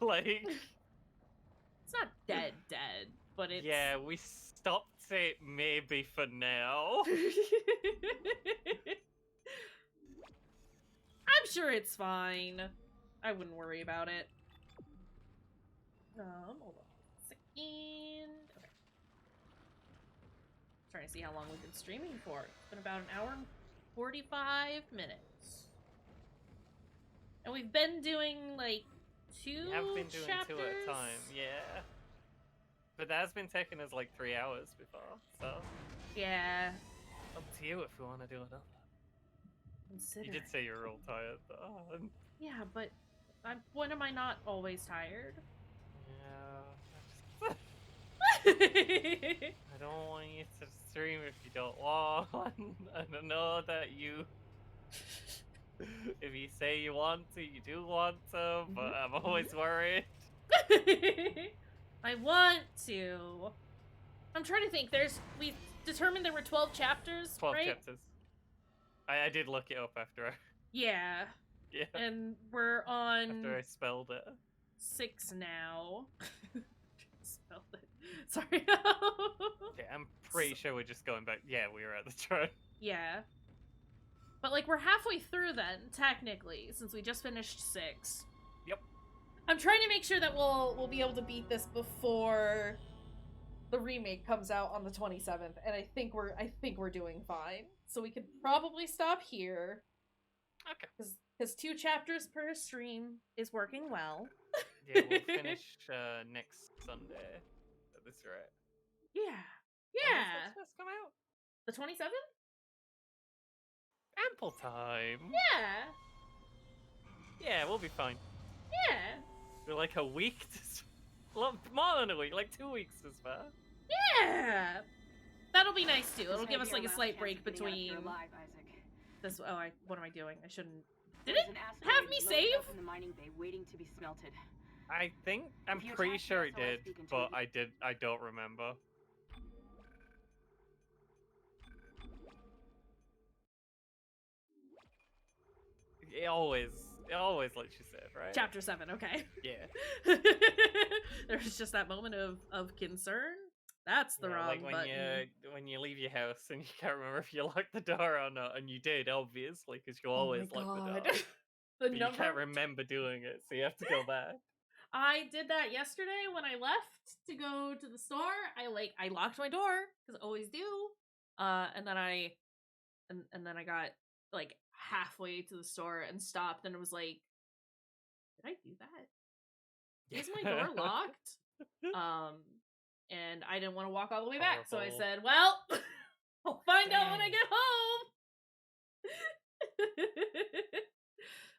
like... It's not dead, but it's... Yeah, we stopped it maybe for now. I'm sure it's fine. I wouldn't worry about it. Hold on a second. Okay. Trying to see how long we've been streaming for. It's been about an hour and 45 minutes. And we've been doing, like, two We have been doing chapters? 2 at a time, yeah. But that has been taking us like 3 hours before, so... Yeah. Up to you if we want to do another. Consider You did it. say you were all tired, though. And... Yeah, but when am I not always tired? Yeah. I don't want you to stream if you don't want. I don't know that you... If you say you want to, you do want to, but I'm always worried. I want to. I'm trying to think. We determined there were 12 chapters, 12 right? chapters. I did look it up after. Yeah. Yeah. And we're on After I spelled it. 6 now. Spelled it. Sorry. Yeah, I'm pretty sure we're just going back. Yeah, we were at the turn. Yeah. But, like, we're halfway through then, technically, since we just finished 6. Yep. I'm trying to make sure that we'll be able to beat this before the remake comes out on the 27th, and I think we're doing fine. So we could probably stop here. Okay. Because 2 chapters per stream is working well. Yeah, we'll finish next Sunday at this rate. Yeah. When Yeah. does this first come out? The 27th? Ample time. Yeah. Yeah, we'll be fine. Yeah. We're like a week to... More than a week, like 2 weeks as far. Yeah. That'll be nice too. It'll give us like a slight break between Alive, Isaac. this. Oh, what am I doing? I shouldn't. Did There's it an have asteroid me loaded save? up in the mining bay waiting to be smelted. I'm If you pretty attach sure the it did, SOS beacon to but it- I don't remember. It always lets you save, right? Chapter 7. Okay. Yeah. There's just that moment of concern. That's the Yeah, wrong like button. when you leave your house and you can't remember if you locked the door or not, and you did, obviously, because you always Oh my lock the God. door. The But you number. can't remember doing it, so you have to go back. I did that yesterday when I left to go to the store. I locked my door because I always do. And then I and then I got like halfway to the store and stopped, and it was like, did I do that? Is my door locked? And I didn't want to walk all the way back, so I Horrible. said, well, I'll find out when I get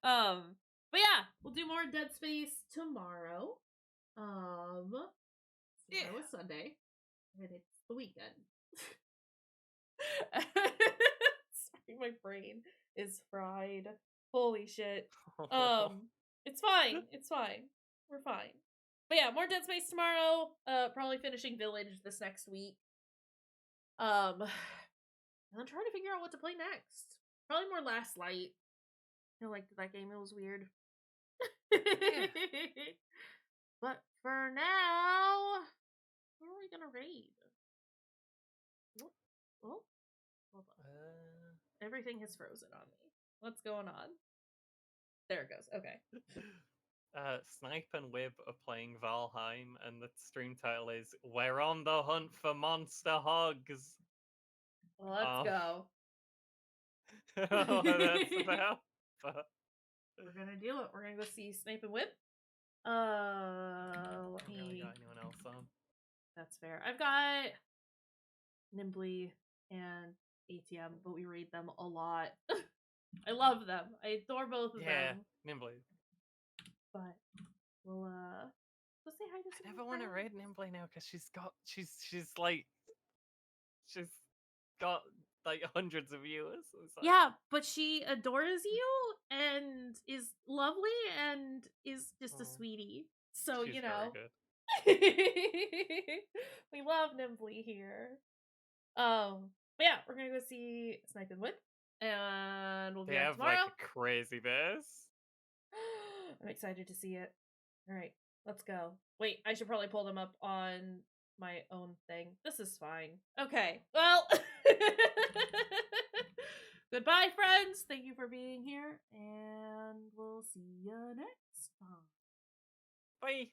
home. But yeah, we'll do more Dead Space tomorrow. Tomorrow is Sunday, and it's the weekend. Sorry, my brain is fried. Holy shit. It's fine. It's fine. We're fine. But yeah, more Dead Space tomorrow. Probably finishing Village this next week. And I'm trying to figure out what to play next. Probably more Last Light. I liked that game. It was weird. But for now, what are we gonna raid? Oh, hold on. Everything has frozen on me. What's going on? There it goes. Okay. Snipe and Wib are playing Valheim, and the stream title is "We're on the hunt for monster hogs." Let's go. I don't know what that's about, but we're gonna do it. We're gonna go see Snipe and Whip. I haven't really got anyone else on. That's fair. I've got Nimbly and ATM, but we raid them a lot. I love them. I adore both of them. Nimbly. But we'll let's say hi to I never want to raid Nimbly now because she's got like hundreds of viewers. Like... Yeah, but she adores you and is lovely and is just a sweetie. So she's you know, very good. we love Nimbly here. But yeah, we're gonna go see Snipe and Whip, and we'll be back tomorrow. They have like a crazy base. I'm excited to see it. All right, let's go. Wait, I should probably pull them up on my own thing. This is fine. Okay, well, goodbye, friends. Thank you for being here, and we'll see you next time. Bye.